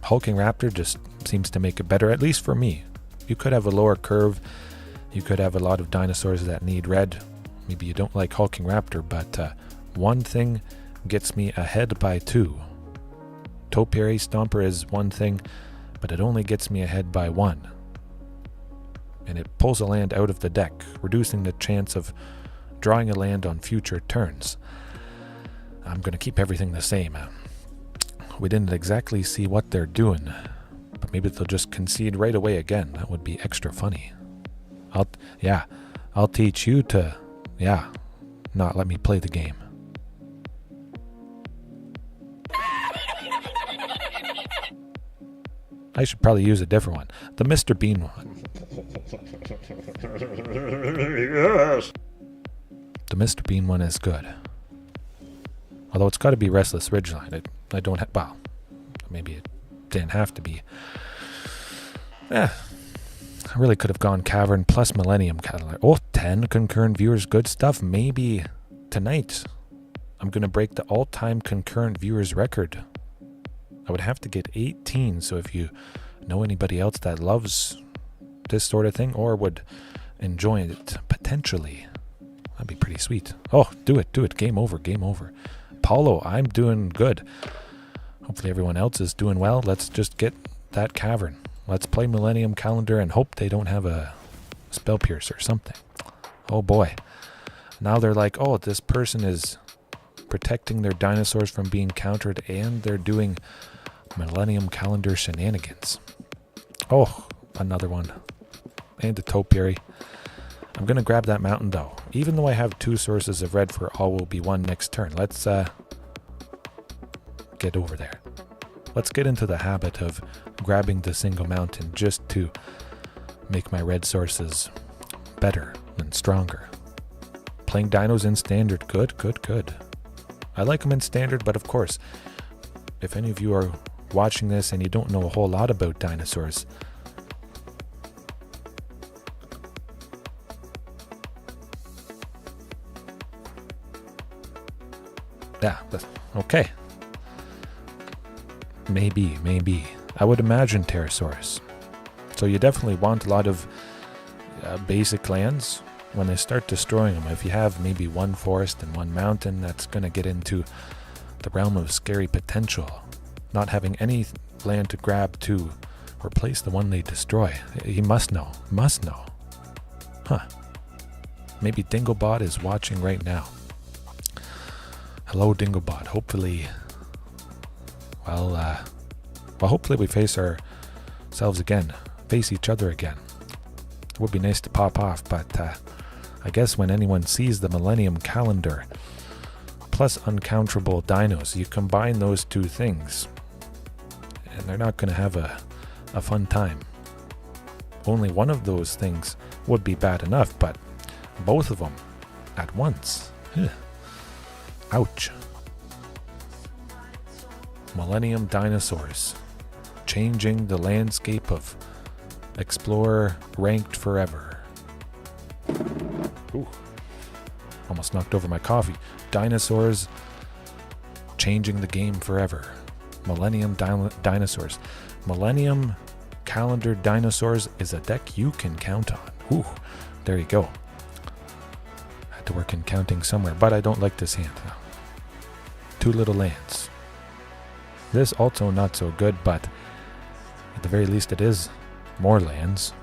Hulking Raptor just seems to make it better, at least for me. You could have a lower curve, you could have a lot of dinosaurs that need red. Maybe you don't like Hulking Raptor, but one thing gets me ahead by 2. Topiary Stomper is one thing, but it only gets me ahead by 1. and it pulls a land out of the deck, reducing the chance of drawing a land on future turns. I'm going to keep everything the same. We didn't exactly see what they're doing, but maybe they'll just concede right away again. That would be extra funny. I'll teach you to, not let me play the game. I should probably use a different one. The Mr. Bean one. Yes. The Mr. Bean one is good. Although it's got to be Restless Ridgeline. I don't have... Well, maybe it didn't have to be. I really could have gone Cavern plus Millennium Calendar. 10 concurrent viewers. Good stuff. Maybe tonight I'm going to break the all-time concurrent viewers record. I would have to get 18, so if you know anybody else that loves this sort of thing or would enjoy it potentially, that'd be pretty sweet. Oh, do it. Game over. Paulo, I'm doing good. Hopefully everyone else is doing well. Let's just get that cavern. Let's play Millennium Calendar and hope they don't have a spell pierce or something. Oh boy. Now they're like, oh, this person is protecting their dinosaurs from being countered and they're doing Millennium Calendar shenanigans. Oh, another one. And a topiary. I'm going to grab that mountain though. Even though I have 2 sources of red for all will be 1 next turn. Let's get over there. Let's get into the habit of grabbing the single mountain just to make my red sources better and stronger. Playing dinos in standard. Good. I like them in standard, but of course, if any of you are watching this and you don't know a whole lot about dinosaurs, okay. Maybe. I would imagine Pterosaurus. So you definitely want a lot of basic lands. When they start destroying them, if you have maybe 1 forest and 1 mountain, that's going to get into the realm of scary potential. Not having any land to grab to replace the one they destroy. He must know. Huh. Maybe Dinglebot is watching right now. Hello, Dinglebot. Hopefully, hopefully we face each other again. It would be nice to pop off, but I guess when anyone sees the Millennium Calendar plus uncounterable dinos, you combine those 2 things, and they're not going to have a fun time. Only one of those things would be bad enough, but both of them at once. Ouch. Millennium Dinosaurs. Changing the landscape of Explorer ranked forever. Ooh. Almost knocked over my coffee. Dinosaurs. Changing the game forever. Millennium Dinosaurs. Millennium Calendar Dinosaurs is a deck you can count on. Ooh, there you go. Had to work in counting somewhere, but I don't like this hand. 2 little lands. This also not so good, but at the very least it is more lands.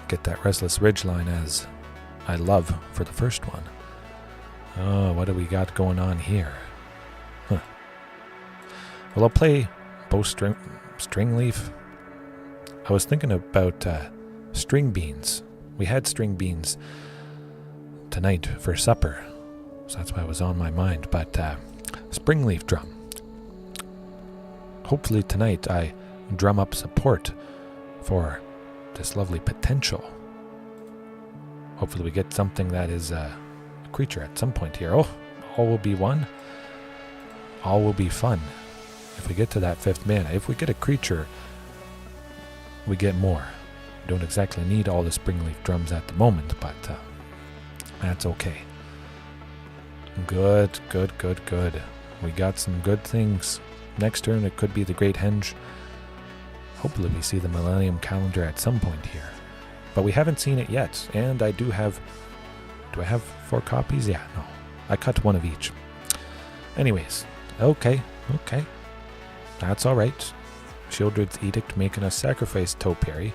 Get that Restless Ridgeline as I love for the first one. Oh, what do we got going on here? Huh. Well, I'll play both Stringleaf. I was thinking about string beans. We had string beans tonight for supper, so that's why it was on my mind. But Springleaf Drum. Hopefully tonight I drum up support for this lovely potential. Hopefully we get something that is a creature at some point here. Oh, all will be 1. All will be fun. If we get to that 5th mana, if we get a creature, we get more. We don't exactly need all the Springleaf Drums at the moment, but that's okay. Good. We got some good things. Next turn it could be the Great Henge. Hopefully we see the Millennium Calendar at some point here. But we haven't seen it yet, and I do have... Do I have 4 copies? Yeah, no. I cut 1 of each. Anyways, okay. That's alright. Shieldred's Edict making us sacrifice Topiary.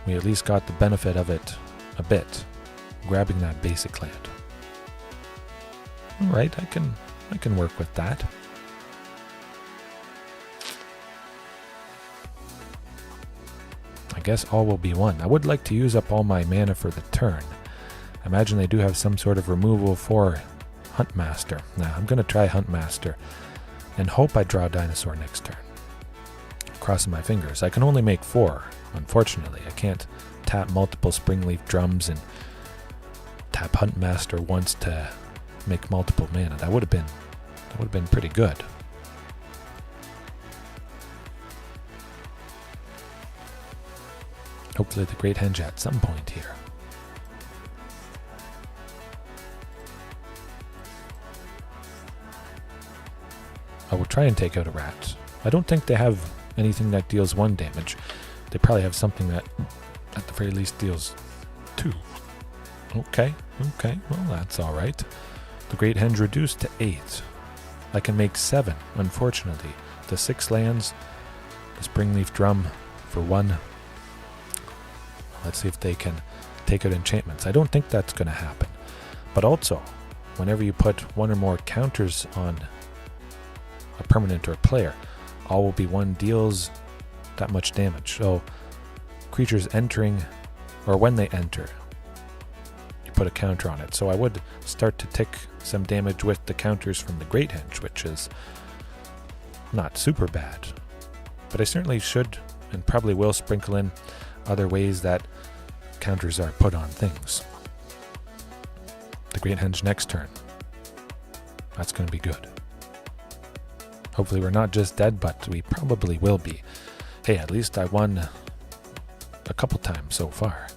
we at least got the benefit of it a bit, grabbing that basic land. Alright, I can work with that. I guess all will be one. I would like to use up all my mana for the turn. I imagine they do have some sort of removal for Huntmaster. Now, I'm going to try Huntmaster and hope I draw a dinosaur next turn. Crossing my fingers. I can only make 4, unfortunately. I can't tap multiple Springleaf Drums and tap Huntmaster once to make multiple mana. That would have been pretty good. Hopefully the Great Henge at some point here. I will try and take out a rat. I don't think they have anything that deals 1 damage. They probably have something that at the very least deals 2. Okay, well that's alright. The Great Henge reduced to 8. I can make 7, unfortunately. The 6 lands, the Springleaf Drum for 1. Let's see if they can take out enchantments. I don't think that's going to happen. But also, whenever you put 1 or more counters on a permanent or player, all will be 1 deals that much damage. So, creatures entering, or when they enter, you put a counter on it. So I would start to tick some damage with the counters from the Great Henge, which is not super bad. But I certainly should and probably will sprinkle in other ways that counters are put on things. The Great Henge next turn. That's going to be good. Hopefully we're not just dead, but we probably will be. Hey, at least I won a couple times so far.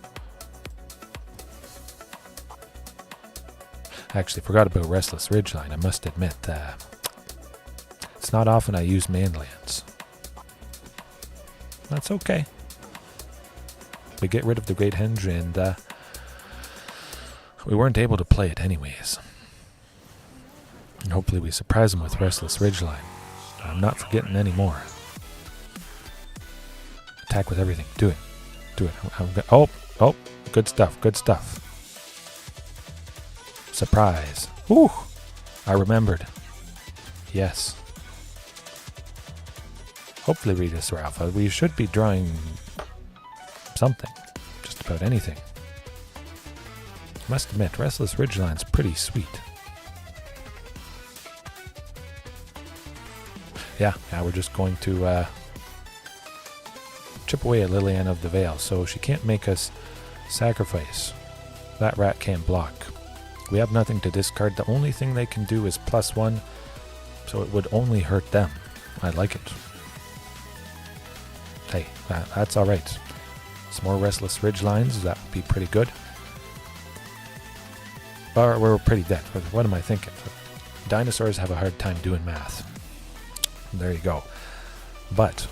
I actually forgot about Restless Ridgeline, I must admit. It's not often I use manlands. That's okay. We get rid of the Great Henge and we weren't able to play it anyways. And hopefully we surprise them with Restless Ridgeline. I'm not forgetting any more. Attack with everything. Do it. Do it. Oh, good stuff. Good stuff. Surprise. Whew. I remembered. Yes. Hopefully Regis or Alpha. We should be drawing something. Just about anything. Must admit, Restless Ridgeline's pretty sweet. Yeah, we're just going to chip away at Liliana of the Veil, so she can't make us sacrifice. That rat can't block. We have nothing to discard. The only thing they can do is +1, so it would only hurt them. I like it. Hey, that's alright. Some more Restless Ridgelines, that would be pretty good. Or we're pretty dead. What am I thinking? Dinosaurs have a hard time doing math. There you go. But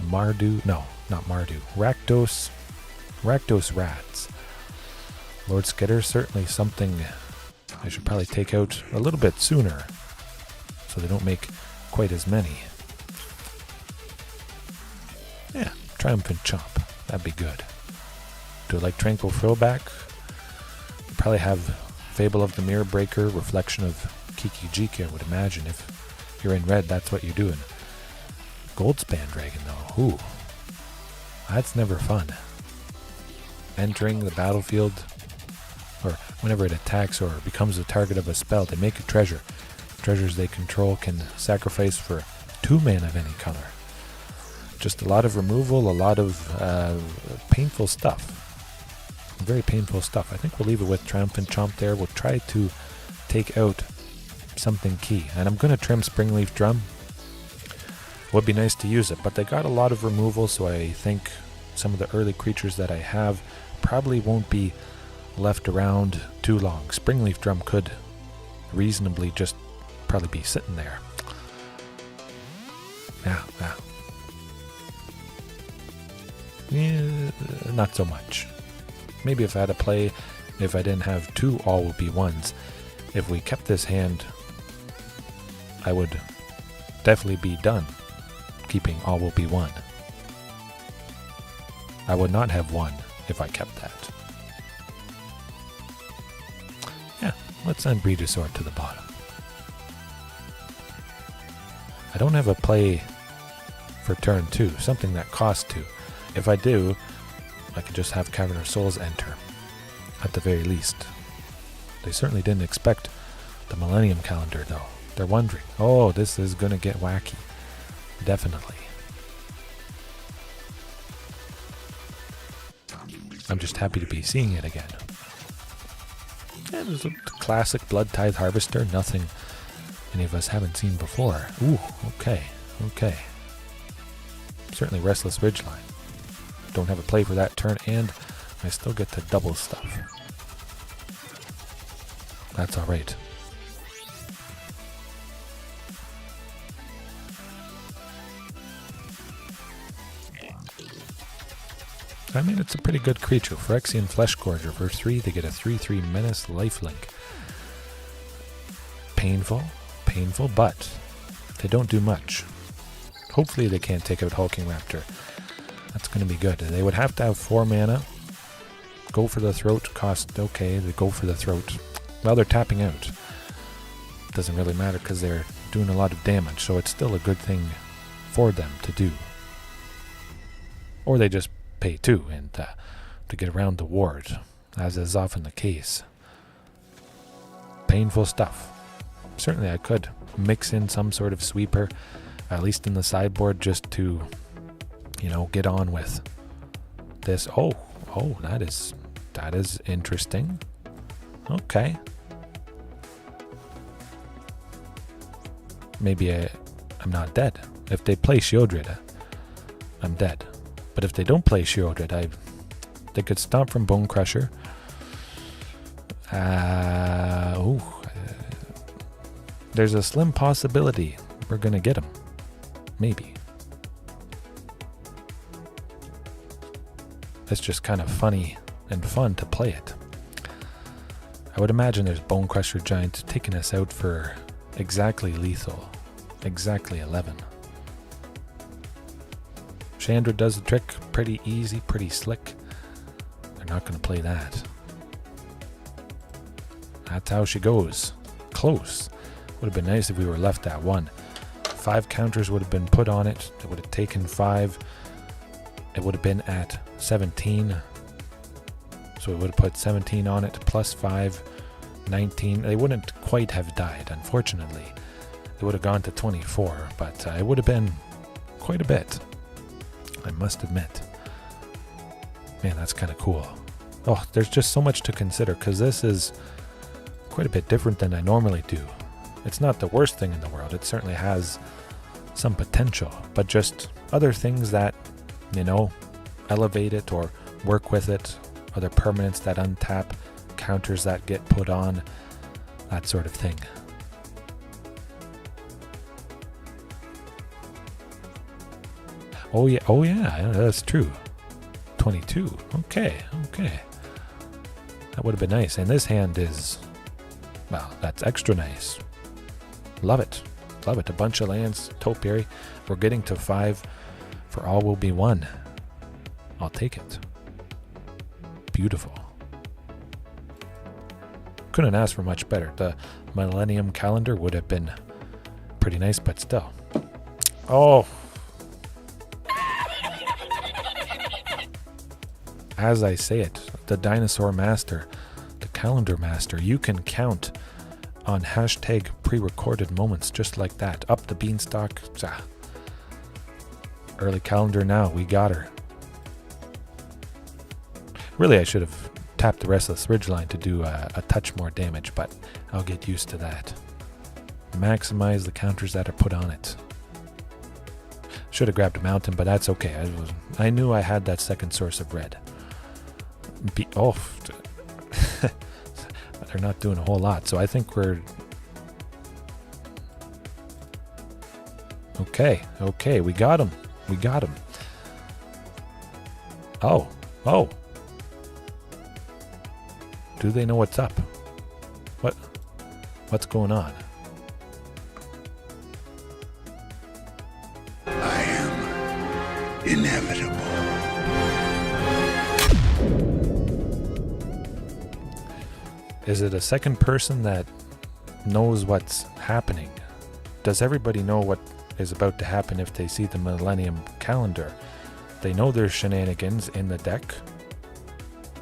Rakdos rats. Lord Skitter, certainly something I should probably take out a little bit sooner so they don't make quite as many. Yeah, Triumphant Chomp. That'd be good. Do I like Tranquil Throwback? Probably have Fable of the Mirror Breaker, Reflection of Kiki Jiki, I would imagine. If you're in red, that's what you're doing. Goldspan Dragon, though. Ooh. That's never fun. Entering the battlefield, or whenever it attacks or becomes the target of a spell, they make a treasure. Treasures they control can sacrifice for 2 mana of any color. Just a lot of removal, a lot of painful stuff. Very painful stuff. I think we'll leave it with Triumphant Chomp there. We'll try to take out something key. And I'm going to trim Springleaf Drum. Would be nice to use it, but they got a lot of removal, so I think some of the early creatures that I have probably won't be left around too long. Springleaf Drum could reasonably just probably be sitting there. Yeah, not so much. Maybe if I had a play, if I didn't have 2 all will be 1s, if we kept this hand, I would definitely be done keeping all will be 1. I would not have won if I kept that. Yeah, let's send Breedosaur to the bottom. I don't have a play for turn 2, something that costs 2. If I do, I could just have Cavernous Souls enter, at the very least. They certainly didn't expect the Millennium Calendar, though. They're wondering, oh, this is going to get wacky. Definitely. I'm just happy to be seeing it again. Yeah, there's a classic Blood Tithe Harvester, nothing any of us haven't seen before. Ooh, okay. Certainly Restless Ridgeline. Don't have a play for that turn, and I still get to double stuff. That's alright. I mean, it's a pretty good creature. Phyrexian Fleshgorger for 3, they get a 3/3 Menace lifelink. Painful, but they don't do much. Hopefully they can't take out Hulking Raptor. That's going to be good. They would have to have 4 mana. Go for the throat, cost okay, they go for the throat. Well, they're tapping out. Doesn't really matter because they're doing a lot of damage, so it's still a good thing for them to do. Or they just pay 2 and to get around the ward, as is often the case. Painful stuff. Certainly I could mix in some sort of sweeper, at least in the sideboard, just to, you know, get on with this. Oh, that is interesting. Okay. Maybe I'm not dead. If they play Sheoldred, I'm dead. But if they don't play Sheoldred, they could stomp from Bone Crusher. There's a slim possibility we're going to get him. Maybe. It's just kind of funny and fun to play it. I would imagine there's Bone Crusher Giant taking us out for exactly lethal. Exactly 11. Chandra does the trick. Pretty easy, pretty slick. They're not going to play that. That's how she goes. Close. Would have been nice if we were left at 1. 5 counters would have been put on it. It would have taken 5. It would have been at 17. So we would have put 17 on it, plus 5, 19. They wouldn't quite have died, unfortunately. They would have gone to 24, but it would have been quite a bit, I must admit. Man, that's kind of cool. Oh, there's just so much to consider, because this is quite a bit different than I normally do. It's not the worst thing in the world. It certainly has some potential, but just other things that, you know, elevate it or work with it, other permanents that untap, counters that get put on, that sort of thing. Oh yeah, that's true. 22. Okay. That would have been nice. And this hand is, well, that's extra nice. Love it. A bunch of lands, topiary. We're getting to 5. For all will be 1. I'll take it. Beautiful. Couldn't ask for much better. The Millennium Calendar would have been pretty nice, but still. Oh. As I say it, the Dinosaur Master, the Calendar Master, you can count on hashtag pre-recorded moments just like that. Up the beanstalk. Early calendar now. We got her. Really, I should have tapped the Restless Ridgeline to do a touch more damage, but I'll get used to that. Maximize the counters that are put on it. Should have grabbed a mountain, but that's okay. I knew I had that second source of red. They're not doing a whole lot, so I think we're... Okay, we got him. Oh. Do they know what's up? What's going on? I am inevitable. Is it a second person that knows what's happening? Does everybody know what is about to happen if they see the Millennium Calendar? They know there's shenanigans in the deck,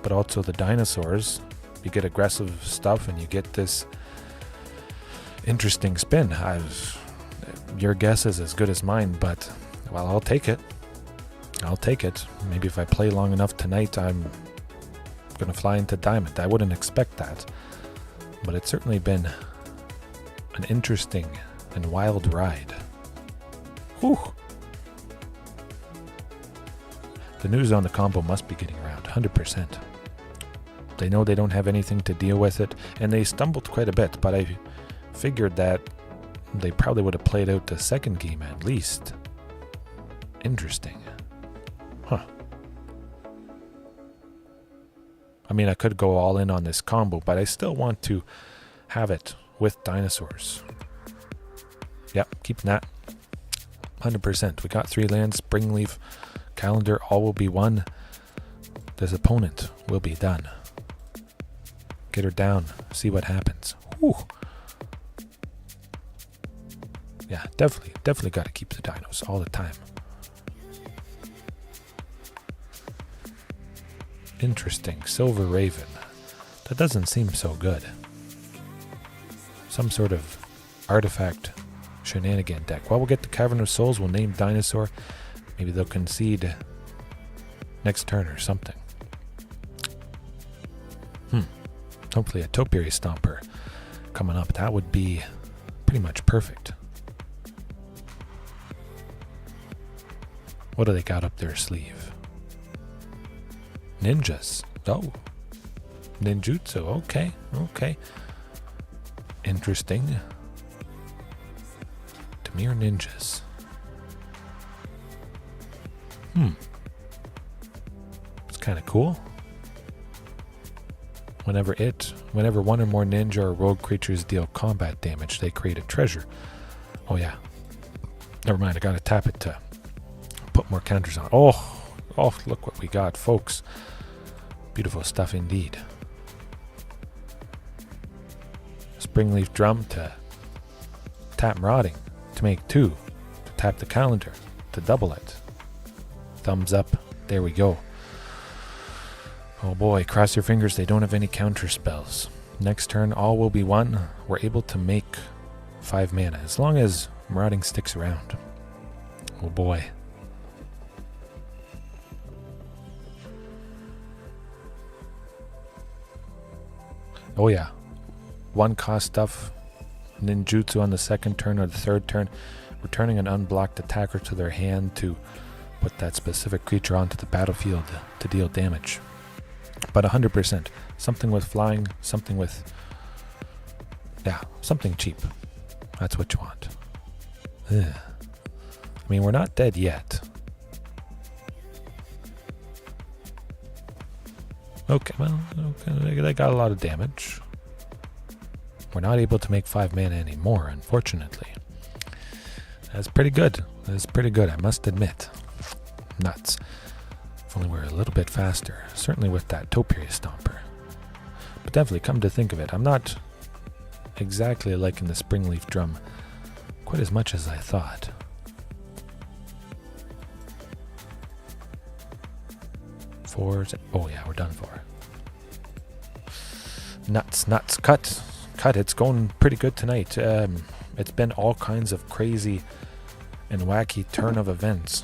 but also the dinosaurs. You get aggressive stuff and you get this interesting spin. Your guess is as good as mine, but well, I'll take it. I'll take it. Maybe if I play long enough tonight, I'm going to fly into Diamond. I wouldn't expect that, but it's certainly been an interesting and wild ride. Whew. The news on the combo must be getting around 100%. They know they don't have anything to deal with it, and they stumbled quite a bit, but I figured that they probably would have played out the second game at least. Interesting. Huh. I mean, I could go all in on this combo, but I still want to have it with dinosaurs. Yep, keeping that. 100%. We got 3 lands, Springleaf Calendar, all will be won. This opponent will be done. Get her down, see what happens. Whew. Yeah, definitely got to keep the dinos all the time. Interesting. Silver Raven. That doesn't seem so good. Some sort of artifact shenanigan deck. Well, we'll get the Cavern of Souls. We'll name Dinosaur. Maybe they'll concede next turn or something. Hopefully a Topiary Stomper coming up. That would be pretty much perfect. What do they got up their sleeve? Ninjas. Oh. Ninjutsu. Okay. Interesting. Dimir ninjas. It's kind of cool. Whenever one or more ninja or rogue creatures deal combat damage, they create a treasure. Oh yeah. Never mind, I gotta tap it to put more counters on. Oh, look what we got, folks. Beautiful stuff indeed. Springleaf Drum to tap Marauding, to make 2, to tap the calendar, to double it. Thumbs up, there we go. Oh boy, cross your fingers they don't have any counter spells. Next turn, all will be won. We're able to make 5 mana, as long as Marauding sticks around. Oh boy. Oh yeah. 1 cost stuff. Ninjutsu on the second turn or the third turn. Returning an unblocked attacker to their hand to put that specific creature onto the battlefield to deal damage. But 100%. Something with flying, something with... yeah, something cheap. That's what you want. Ugh. I mean, we're not dead yet. Okay, well, they got a lot of damage. We're not able to make 5 mana anymore, unfortunately. That's pretty good. I must admit. Nuts. If only we're a little bit faster. Certainly with that Topiary Stomper. But definitely, come to think of it, I'm not exactly liking the Springleaf Drum quite as much as I thought. Oh yeah, we're done for. Nuts. Cut. It's going pretty good tonight. It's been all kinds of crazy and wacky turn of events.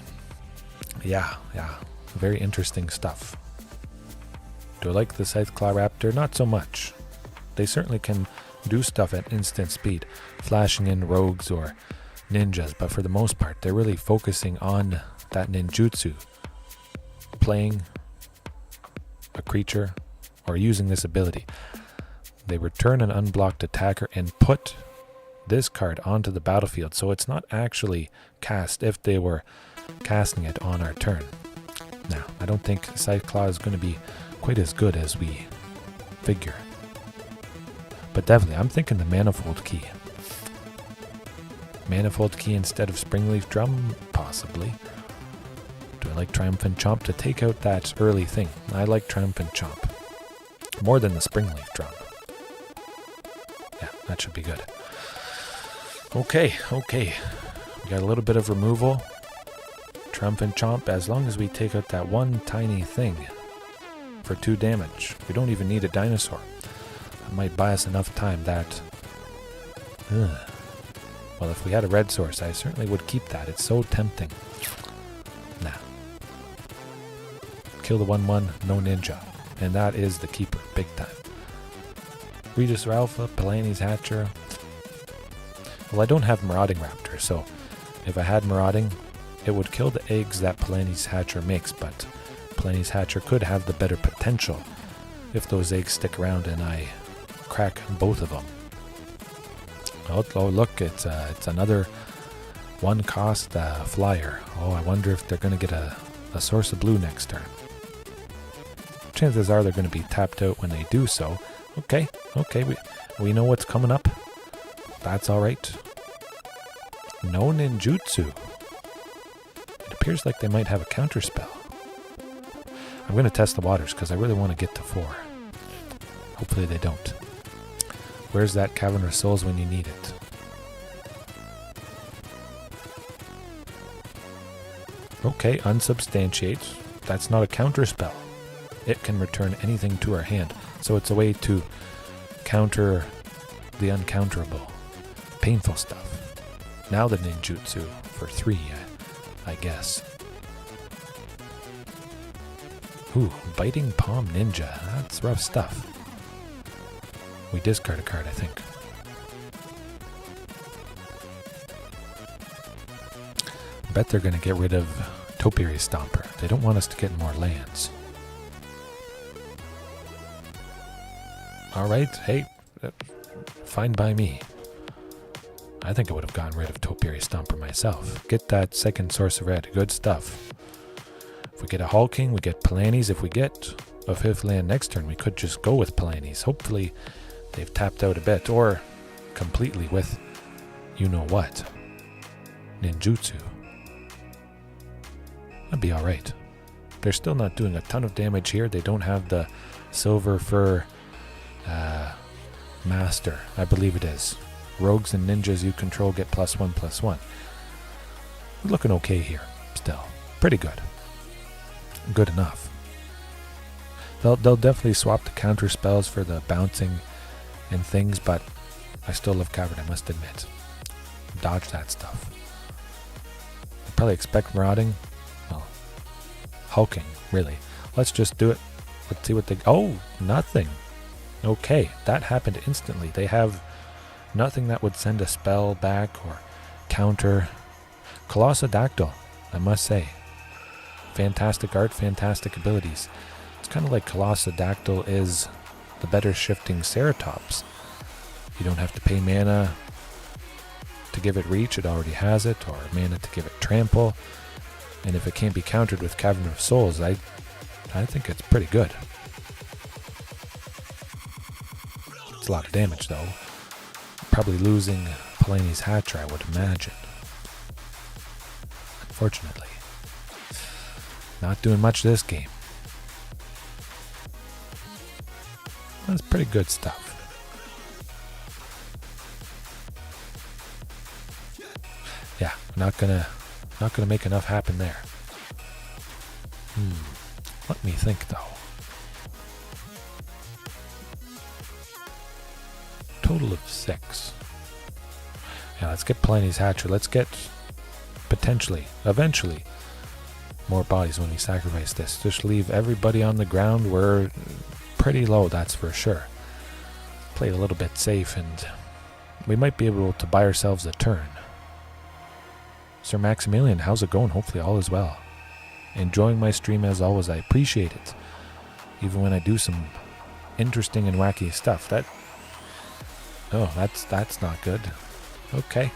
Yeah. Very interesting stuff. Do I like the Scytheclaw Raptor? Not so much. They certainly can do stuff at instant speed, flashing in rogues or ninjas, but for the most part, they're really focusing on that ninjutsu. Playing a creature or using this ability. They return an unblocked attacker and put this card onto the battlefield, so it's not actually cast if they were casting it on our turn. Now, I don't think Scytheclaw is going to be quite as good as we figure. But definitely, I'm thinking the Manifold Key. Manifold Key instead of Springleaf Drum? Possibly. Do I like Triumphant Chomp to take out that early thing? I like Triumphant Chomp more than the Springleaf Drum. That should be good. Okay. We got a little bit of removal. Triumphant Chomp, as long as we take out that one tiny thing for 2 damage. We don't even need a dinosaur. That might buy us enough time that... Well, if we had a red source, I certainly would keep that. It's so tempting. Nah. Kill the 1/1, no ninja. And that is the keeper, big time. Regis Alpha, Palani's Hatcher. Well, I don't have Marauding Raptor, so if I had Marauding, it would kill the eggs that Palani's Hatcher makes, but Palani's Hatcher could have the better potential if those eggs stick around and I crack both of them. Oh look, it's another 1-cost flyer. Oh, I wonder if they're going to get a source of blue next turn. Chances are they're going to be tapped out when they do so. Okay, we know what's coming up. That's alright. No ninjutsu. It appears like they might have a counter spell. I'm going to test the waters because I really want to get to 4. Hopefully they don't. Where's that Cavern of Souls when you need it? Okay, unsubstantiate. That's not a counter spell. It can return anything to our hand. So it's a way to counter the uncounterable. Painful stuff. Now the ninjutsu for 3, I guess. Ooh, Biting Palm Ninja. That's rough stuff. We discard a card, I think. I bet they're going to get rid of Topiary Stomper. They don't want us to get more lands. Alright, hey, fine by me. I think I would have gotten rid of Topiary Stomper myself. Get that second source of red. Good stuff. If we get a Hulking, we get Palani's. If we get a 5th land next turn, we could just go with Palani's. Hopefully they've tapped out a bit, or completely with you-know-what. Ninjutsu. That'd be alright. They're still not doing a ton of damage here. They don't have the Silver Fur Master, I believe it is. Rogues and ninjas you control get +1/+1. We're looking okay here, still. Pretty good. Good enough. They'll definitely swap the counter spells for the bouncing and things, but I still love Cavern, I must admit. Dodge that stuff. I probably expect Marauding. Well, Hulking, really. Let's just do it. Let's see what they... Oh, nothing. Okay, that happened instantly. They have nothing that would send a spell back or counter. Colossodactyl, I must say. Fantastic art, fantastic abilities. It's kind of like Colossodactyl is the better shifting Ceratops. You don't have to pay mana to give it reach, it already has it, or mana to give it trample. And if it can't be countered with Cavern of Souls, I think it's pretty good. It's a lot of damage though. Probably losing Palani's Hatcher, I would imagine. Unfortunately. Not doing much this game. That's pretty good stuff. Yeah, not gonna make enough happen there. Let me think though. Total of 6. Yeah, let's get Palani's Hatcher. Let's get potentially, eventually, more bodies when we sacrifice this. Just leave everybody on the ground. We're pretty low, that's for sure. Play a little bit safe and we might be able to buy ourselves a turn. Sir Maximilian, how's it going? Hopefully all is well. Enjoying my stream as always. I appreciate it. Even when I do some interesting and wacky stuff. That's not good. Okay.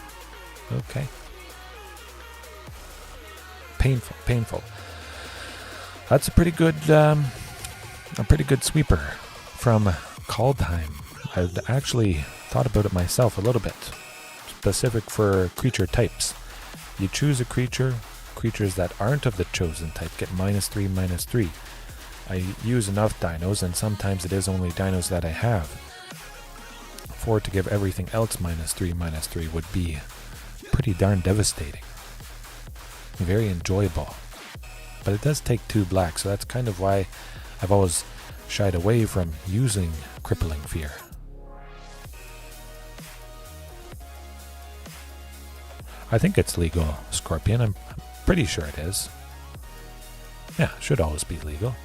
Painful. That's a pretty good sweeper from Kaldheim. I've actually thought about it myself a little bit. Specific for creature types. You choose a creature. Creatures that aren't of the chosen type get -3/-3. I use enough dinos, and sometimes it is only dinos that I have -4 to give everything else -3/-3 would be pretty darn devastating. Very enjoyable. But it does take 2 black, so that's kind of why I've always shied away from using Crippling Fear. I think it's legal, Scorpion. I'm pretty sure it is. Yeah, should always be legal.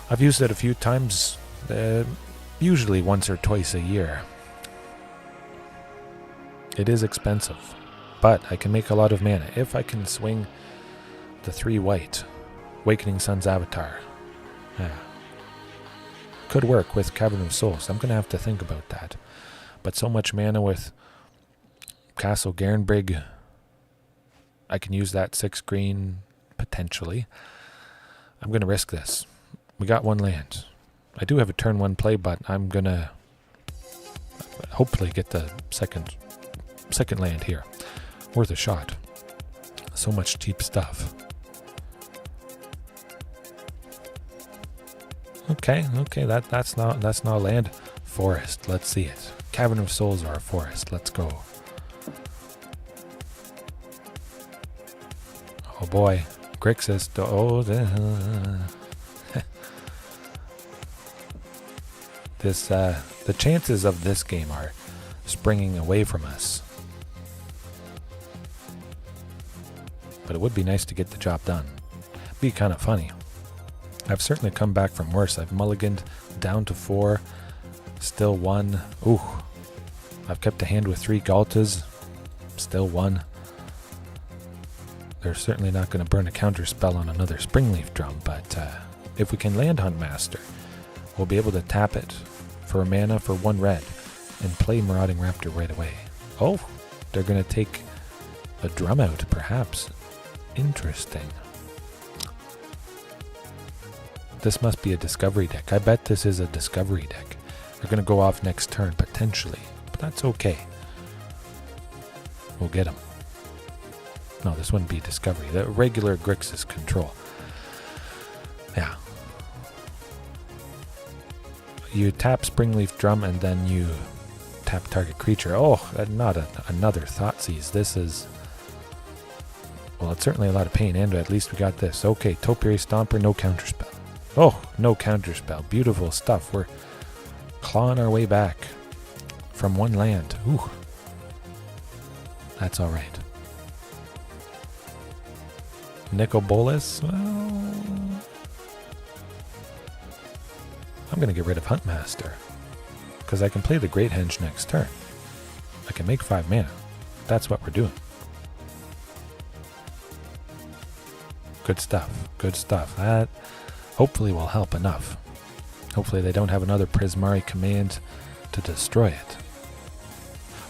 I've used it a few times, usually once or twice a year. It is expensive, but I can make a lot of mana if I can swing the 3 white Awakening Sun's Avatar. Yeah. Could work with Cavern of Souls. I'm going to have to think about that. But so much mana with Castle Garenbrig, I can use that 6 green potentially. I'm going to risk this. We got 1 land. I do have a turn 1 play, but I'm going to hopefully get the second land here. Worth a shot. So much cheap stuff. Okay, that's not a land. Forest, let's see it. Cavern of Souls or a forest, let's go. Oh boy, Grixis, the chances of this game are springing away from us. But it would be nice to get the job done. Be kind of funny. I've certainly come back from worse. I've mulliganed down to 4, still 1. Ooh, I've kept a hand with 3 Galtas, still 1. They're certainly not going to burn a counter spell on another Springleaf Drum, but if we can land Hunt Master, we'll be able to tap it for a mana for 1 red and play Marauding Raptor right away. Oh, they're going to take a drum out, perhaps. Interesting. This must be a discovery deck. I bet this is a discovery deck. They're going to go off next turn, potentially. But that's okay. We'll get them. No, this wouldn't be discovery. The regular Grixis Control. Yeah. You tap Springleaf Drum and then you tap target creature. Oh, not another Thoughtseize. This is... Well, it's certainly a lot of pain, and at least we got this. Okay, Topiary Stomper, no counterspell. Oh, no counterspell. Beautiful stuff. We're clawing our way back from 1 land. Ooh. That's alright. Nicol Bolas? Well, I'm going to get rid of Hunt Master, because I can play the Great Henge next turn. I can make 5 mana. That's what we're doing. Good stuff. Good stuff. That hopefully will help enough. Hopefully they don't have another Prismari command to destroy it.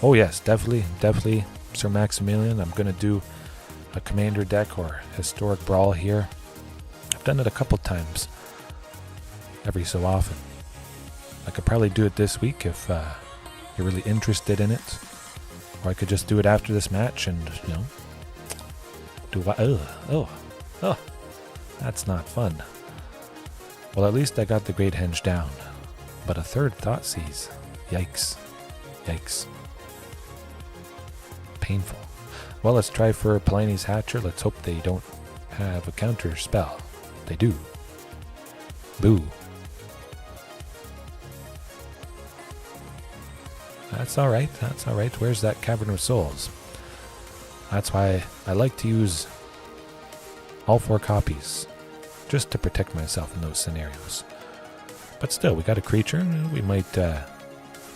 Oh yes, definitely Sir Maximilian. I'm going to do a commander deck or historic brawl here. I've done it a couple times. Every so often. I could probably do it this week if you're really interested in it. Or I could just do it after this match and, you know, do what? Oh, that's not fun. Well, at least I got the Great Henge down. But a 3rd Thoughtseize. Yikes. Yikes. Painful. Well, let's try for Palani's Hatcher. Let's hope they don't have a counter spell. They do. Boo. That's alright. That's alright. Where's that Cavern of Souls? That's why I like to use all 4 copies, just to protect myself in those scenarios. But still, we got a creature. We might...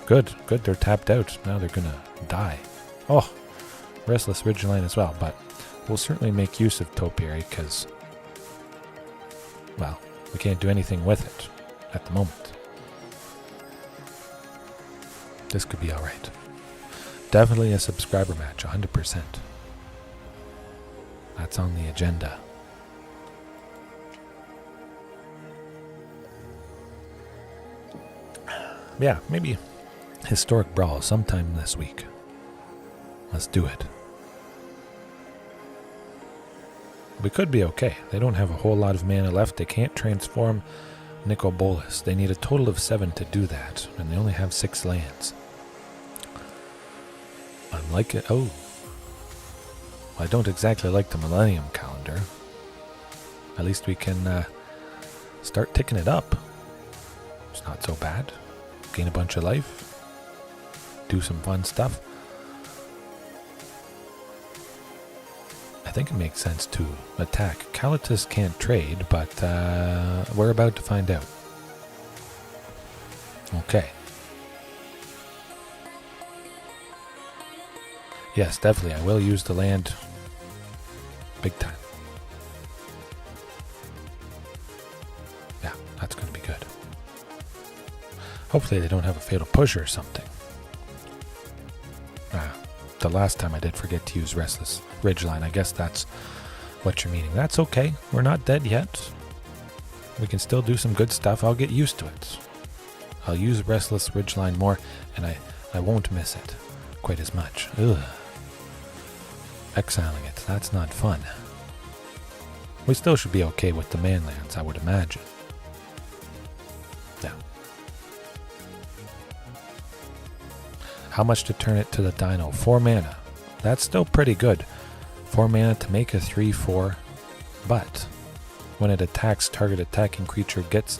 Good, they're tapped out. Now they're gonna die. Oh, Restless Ridgeline as well, but we'll certainly make use of Topiary, because, well, we can't do anything with it at the moment. This could be alright. Definitely a subscriber match, 100%. That's on the agenda. Yeah, maybe Historic Brawl sometime this week. Let's do it. We could be okay. They don't have a whole lot of mana left. They can't transform Nicol Bolas. They need a total of 7 to do that, and they only have 6 lands. I'm like it. Oh. I don't exactly like the Millennium Calendar. At least we can start ticking it up. It's not so bad. Gain a bunch of life. Do some fun stuff. I think it makes sense to attack. Kalitas can't trade, but we're about to find out. Okay. Yes, definitely. I will use the land big time. Yeah, that's going to be good. Hopefully they don't have a fatal push or something. The last time I did forget to use Restless Ridgeline. I guess that's what you're meaning. That's okay. We're not dead yet. We can still do some good stuff. I'll get used to it. I'll use Restless Ridgeline more, and I won't miss it quite as much. Ugh. Exiling it. That's not fun. We still should be okay with the manlands, I would imagine. Yeah. How much to turn it to the Dino? 4 mana. That's still pretty good. 4 mana to make a 3/4, but when it attacks, target attacking creature gets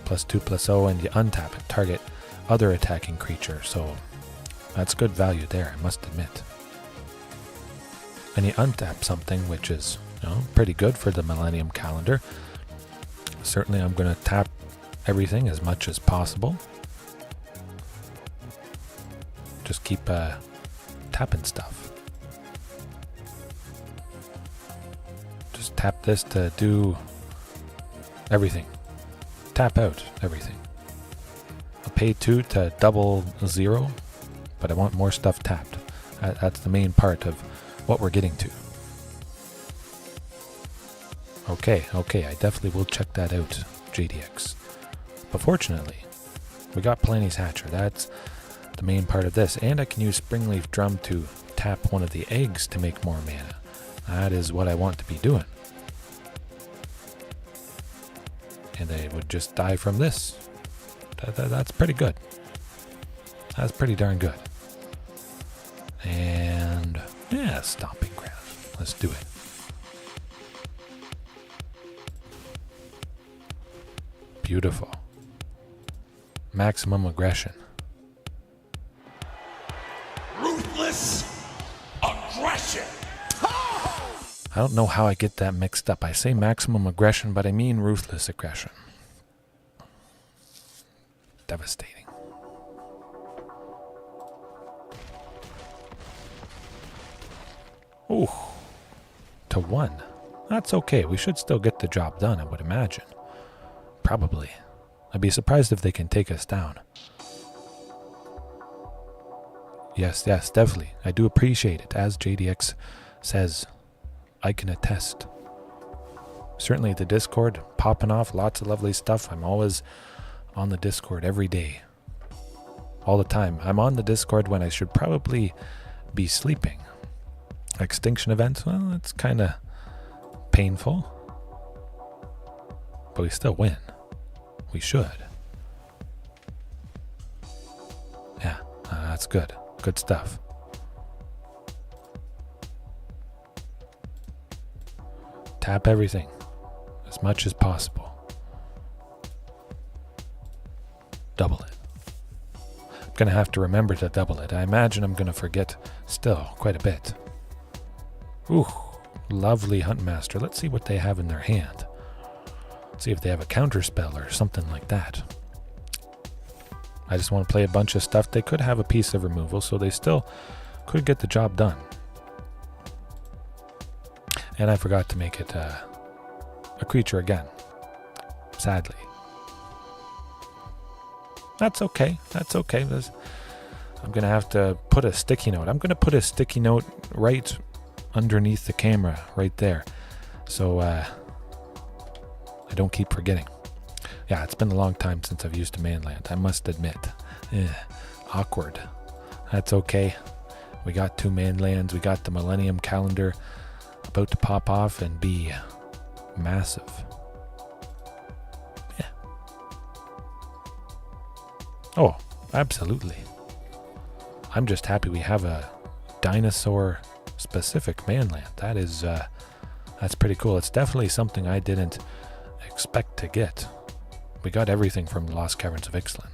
+2/+0, and you untap it, target other attacking creature. So that's good value there, I must admit. And you untap something, which is, you know, pretty good for the Millennium Calendar. Certainly I'm going to tap everything as much as possible. Just keep tapping stuff. Just tap this to do everything. Tap out everything. I'll pay 2 to double 0, but I want more stuff tapped. That's the main part of what we're getting to. Okay, I definitely will check that out, JDX. But fortunately, we got Planie's Hatcher. That's the main part of this, and I can use Springleaf Drum to tap one of the eggs to make more mana. That is what I want to be doing. And they would just die from this. That's pretty good. That's pretty darn good. And yeah, Stomping Ground. Let's do it. Beautiful. Maximum aggression. Ruthless aggression. I don't know how I get that mixed up. I say maximum aggression, but I mean ruthless aggression. Devastating. Ooh. To 1. That's okay. We should still get the job done, I would imagine. Probably. I'd be surprised if they can take us down. Yes, definitely. I do appreciate it. As JDX says, I can attest. Certainly the Discord, popping off lots of lovely stuff. I'm always on the Discord every day. All the time. I'm on the Discord when I should probably be sleeping. Extinction events, well, it's kind of painful. But we still win. We should. Yeah, that's good. Good stuff. Tap everything as much as possible. Double it. I'm going to have to remember to double it. I imagine I'm going to forget still quite a bit. Ooh, lovely Huntmaster. Let's see what they have in their hand. See if they have a counterspell or something like that. I just want to play a bunch of stuff. They could have a piece of removal, so they still could get the job done. And I forgot to make it a creature again. Sadly. That's okay. That's okay. I'm going to have to put a sticky note. I'm going to put a sticky note right underneath the camera, right there. So I don't keep forgetting. Yeah, it's been a long time since I've used a manland, I must admit. Awkward. That's okay. We got 2 manlands. We got the Millennium Calendar about to pop off and be massive. Yeah, Oh, absolutely. I'm just happy we have a dinosaur-specific manland. That is, that's pretty cool. It's definitely something I didn't expect to get. We got everything from the Lost Caverns of Ixalan.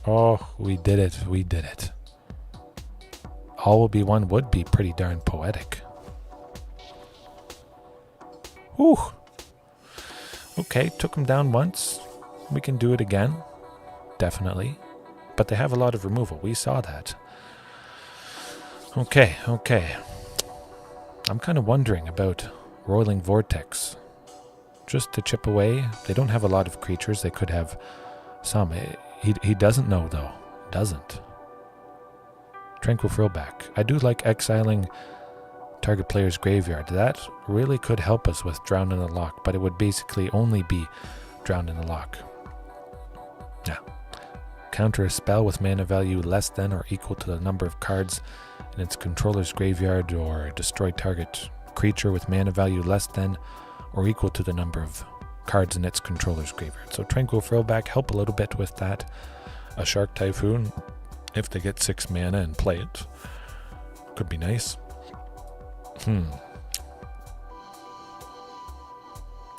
Oh, we did it. We did it. All will be one would be pretty darn poetic. Whew. Okay, took them down once. We can do it again. Definitely. But they have a lot of removal. We saw that. Okay. I'm kind of wondering about Roiling Vortex. Just to chip away. They don't have a lot of creatures. They could have some. He doesn't know, though. Doesn't. Tranquil Throwback. I do like exiling target player's graveyard. That really could help us with Drown in the Loch, but it would basically only be Drown in the Loch. Yeah. Counter a spell with mana value less than or equal to the number of cards in its controller's graveyard, or destroy target creature with mana value less than or equal to the number of cards in its controller's graveyard. So Tranquil Throwback help a little bit with that. A Shark Typhoon, if they get 6 mana and play it, could be nice.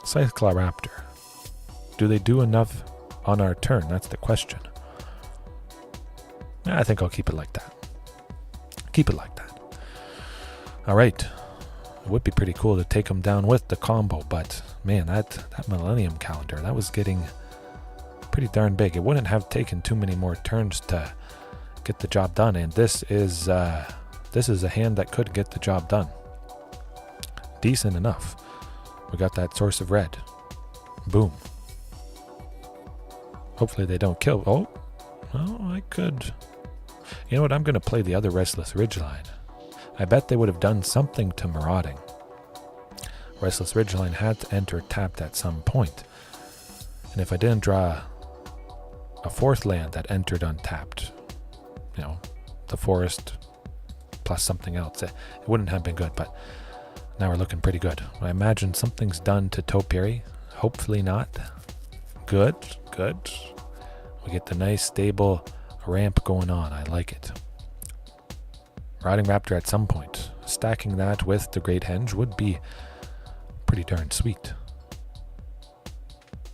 Scytheclaw Raptor. Do they do enough on our turn? That's the question. I think I'll keep it like that. Keep it like that. Alright. It would be pretty cool to take them down with the combo, but man, that Millennium Calendar, that was getting pretty darn big. It wouldn't have taken too many more turns to get the job done, and this is a hand that could get the job done. Decent enough. We got that Source of Red. Boom. Hopefully they don't kill. Oh, I could. You know what? I'm going to play the other Restless Ridgeline. I bet they would have done something to Marauding. Restless Ridgeline had to enter tapped at some point. And if I didn't draw a 4th land that entered untapped, you know, the forest plus something else, it wouldn't have been good, but now we're looking pretty good. I imagine something's done to Topiary. Hopefully not. Good. We get the nice stable ramp going on. I like it. Marauding Raptor at some point. Stacking that with the Great Henge would be pretty darn sweet.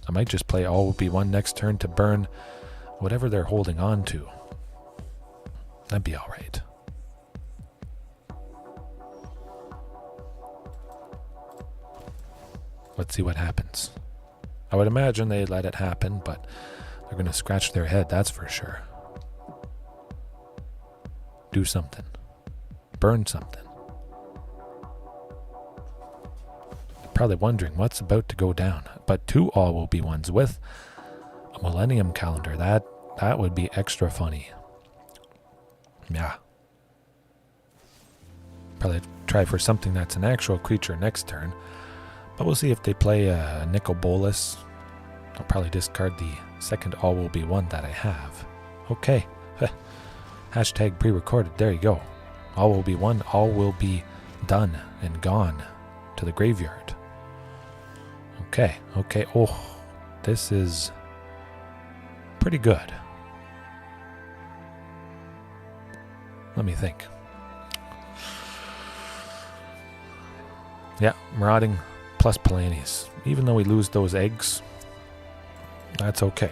I might just play all will be one next turn to burn whatever they're holding on to. That'd be alright. Let's see what happens. I would imagine they let it happen, but they're going to scratch their head, that's for sure. Do something. Burn something. Probably wondering what's about to go down. But 2 all will be ones with a Millennium Calendar. That would be extra funny. Yeah. Probably try for something that's an actual creature next turn. But we'll see if they play a Nicol Bolas. I'll probably discard the second all will be one that I have. Okay. Hashtag pre-recorded. There you go. All will be one. All will be done and gone to the graveyard. Okay. Oh, this is pretty good. Let me think. Yeah, Marauding plus Palanis. Even though we lose those eggs, that's okay.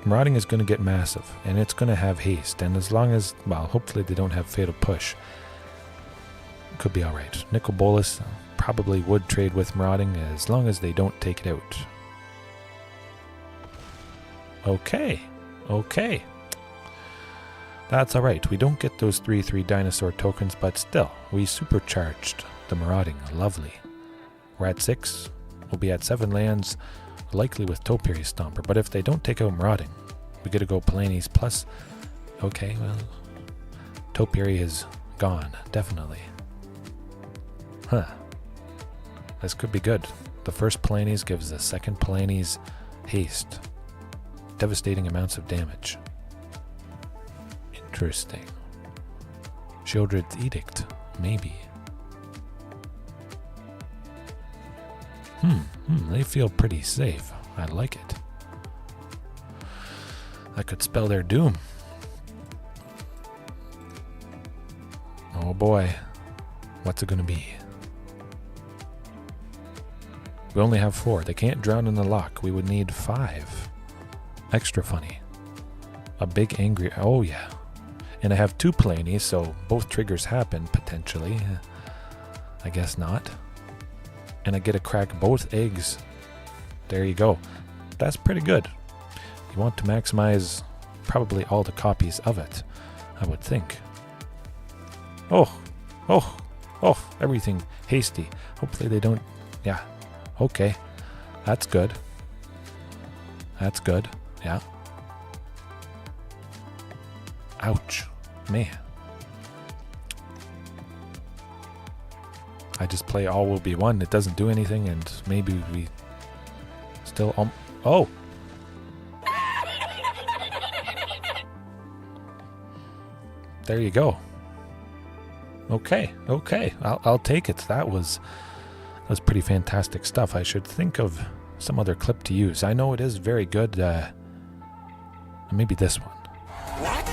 Marauding is going to get massive, and it's going to have haste, and as long as, well, hopefully they don't have Fatal Push, it could be alright. Nicol Bolas probably would trade with Marauding as long as they don't take it out. Okay. That's alright. We don't get those 3/3 dinosaur tokens, but still, we supercharged the Marauding. Lovely. We're at 6. We'll be at 7 lands, likely with Topiary Stomper. But if they don't take out Marauding, we get to go Palanis plus. Okay, well, Topiary is gone, definitely. This could be good. The first Palanis gives the second Palanis haste. Devastating amounts of damage. Interesting. Sheoldred's Edict, maybe. They feel pretty safe. I like it. That could spell their doom. Oh boy. What's it gonna be? We only have 4. They can't drown in the lock. We would need 5. Extra funny. A big angry... Oh yeah. And I have 2 Planies, so both triggers happen, potentially. I guess not. And I get to crack both eggs. There you go. That's pretty good. You want to maximize probably all the copies of it, I would think. Oh, everything hasty. Hopefully they don't... Yeah, okay. That's good. That's good, yeah. Ouch, man. I just play all will be one. It doesn't do anything, and maybe we still... Oh! There you go. Okay. I'll take it. That was pretty fantastic stuff. I should think of some other clip to use. I know it is very good. Maybe this one. What?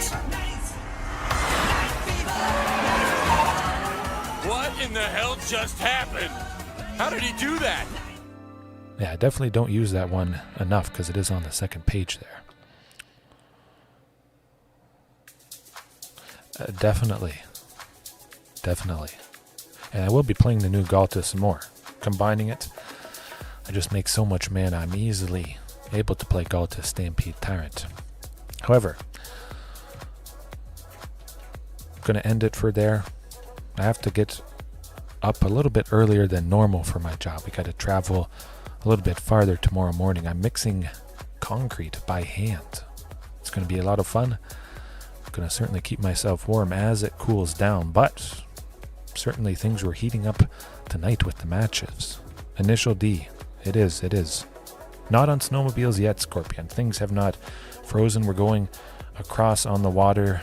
What in the hell just happened? How did he do that? Yeah, I definitely don't use that one enough because it is on the second page there. Definitely. And I will be playing the new Galta some more. Combining it, I just make so much mana. I'm easily able to play Galta Stampede Tyrant. However, I'm going to end it for there. I have to get up a little bit earlier than normal for my job. We got to travel a little bit farther tomorrow morning. I'm mixing concrete by hand. It's going to be a lot of fun. I'm going to certainly keep myself warm as it cools down, but certainly things were heating up tonight with the matches. Initial D. It is. Not on snowmobiles yet, Scorpion. Things have not frozen. We're going across on the water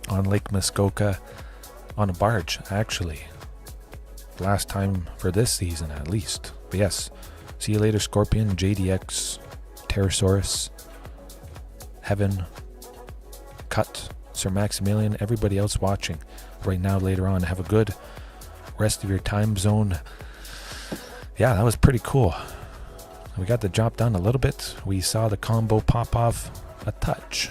on Lake Muskoka on a barge, actually. Last time for this season, at least. But yes, see you later, Scorpion, JDX, Pterosaurus, Heaven, Cut, Sir Maximilian, everybody else watching right now later on. Have a good rest of your time zone. Yeah, that was pretty cool. We got the job done a little bit. We saw the combo pop off a touch.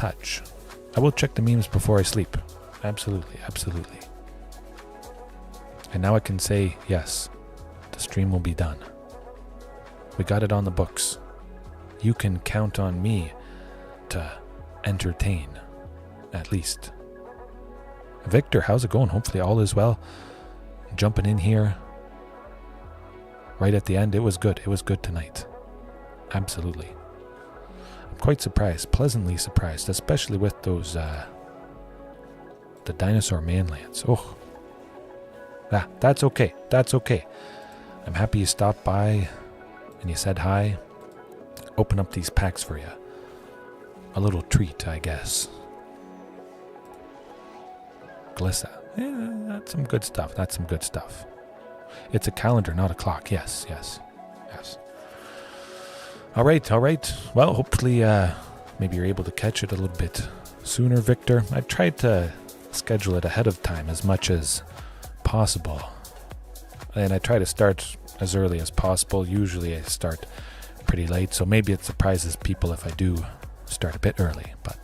I will check the memes before I sleep. Absolutely. And now I can say, yes, the stream will be done. We got it on the books. You can count on me to entertain, at least. Victor, how's it going? Hopefully all is well. Jumping in here right at the end. It was good. It was good tonight. Absolutely. I'm quite surprised, pleasantly surprised, especially with those the dinosaur manlands. Oh, that's okay. I'm happy you stopped by and you said hi. Open up these packs for you. A little treat, I guess. Glissa. Yeah, that's some good stuff. It's a calendar, not a clock. Yes. All right. Well, hopefully maybe you're able to catch it a little bit sooner, Victor. I tried to schedule it ahead of time as much as possible. And I try to start as early as possible. Usually I start pretty late, so maybe it surprises people if I do start a bit early. But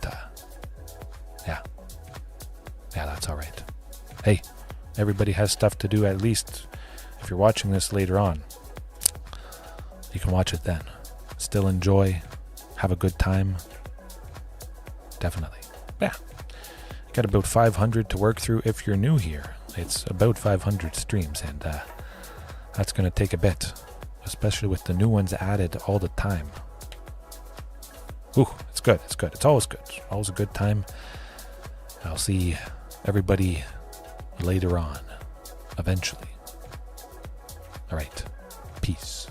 yeah, that's all right. Hey, everybody has stuff to do. At least if you're watching this later on, you can watch it then. Still enjoy, have a good time. Definitely. Yeah. Got about 500 to work through if you're new here. It's about 500 streams, and that's going to take a bit, especially with the new ones added all the time. Ooh, it's good. It's always good. Always a good time. I'll see everybody later on, eventually. All right. Peace.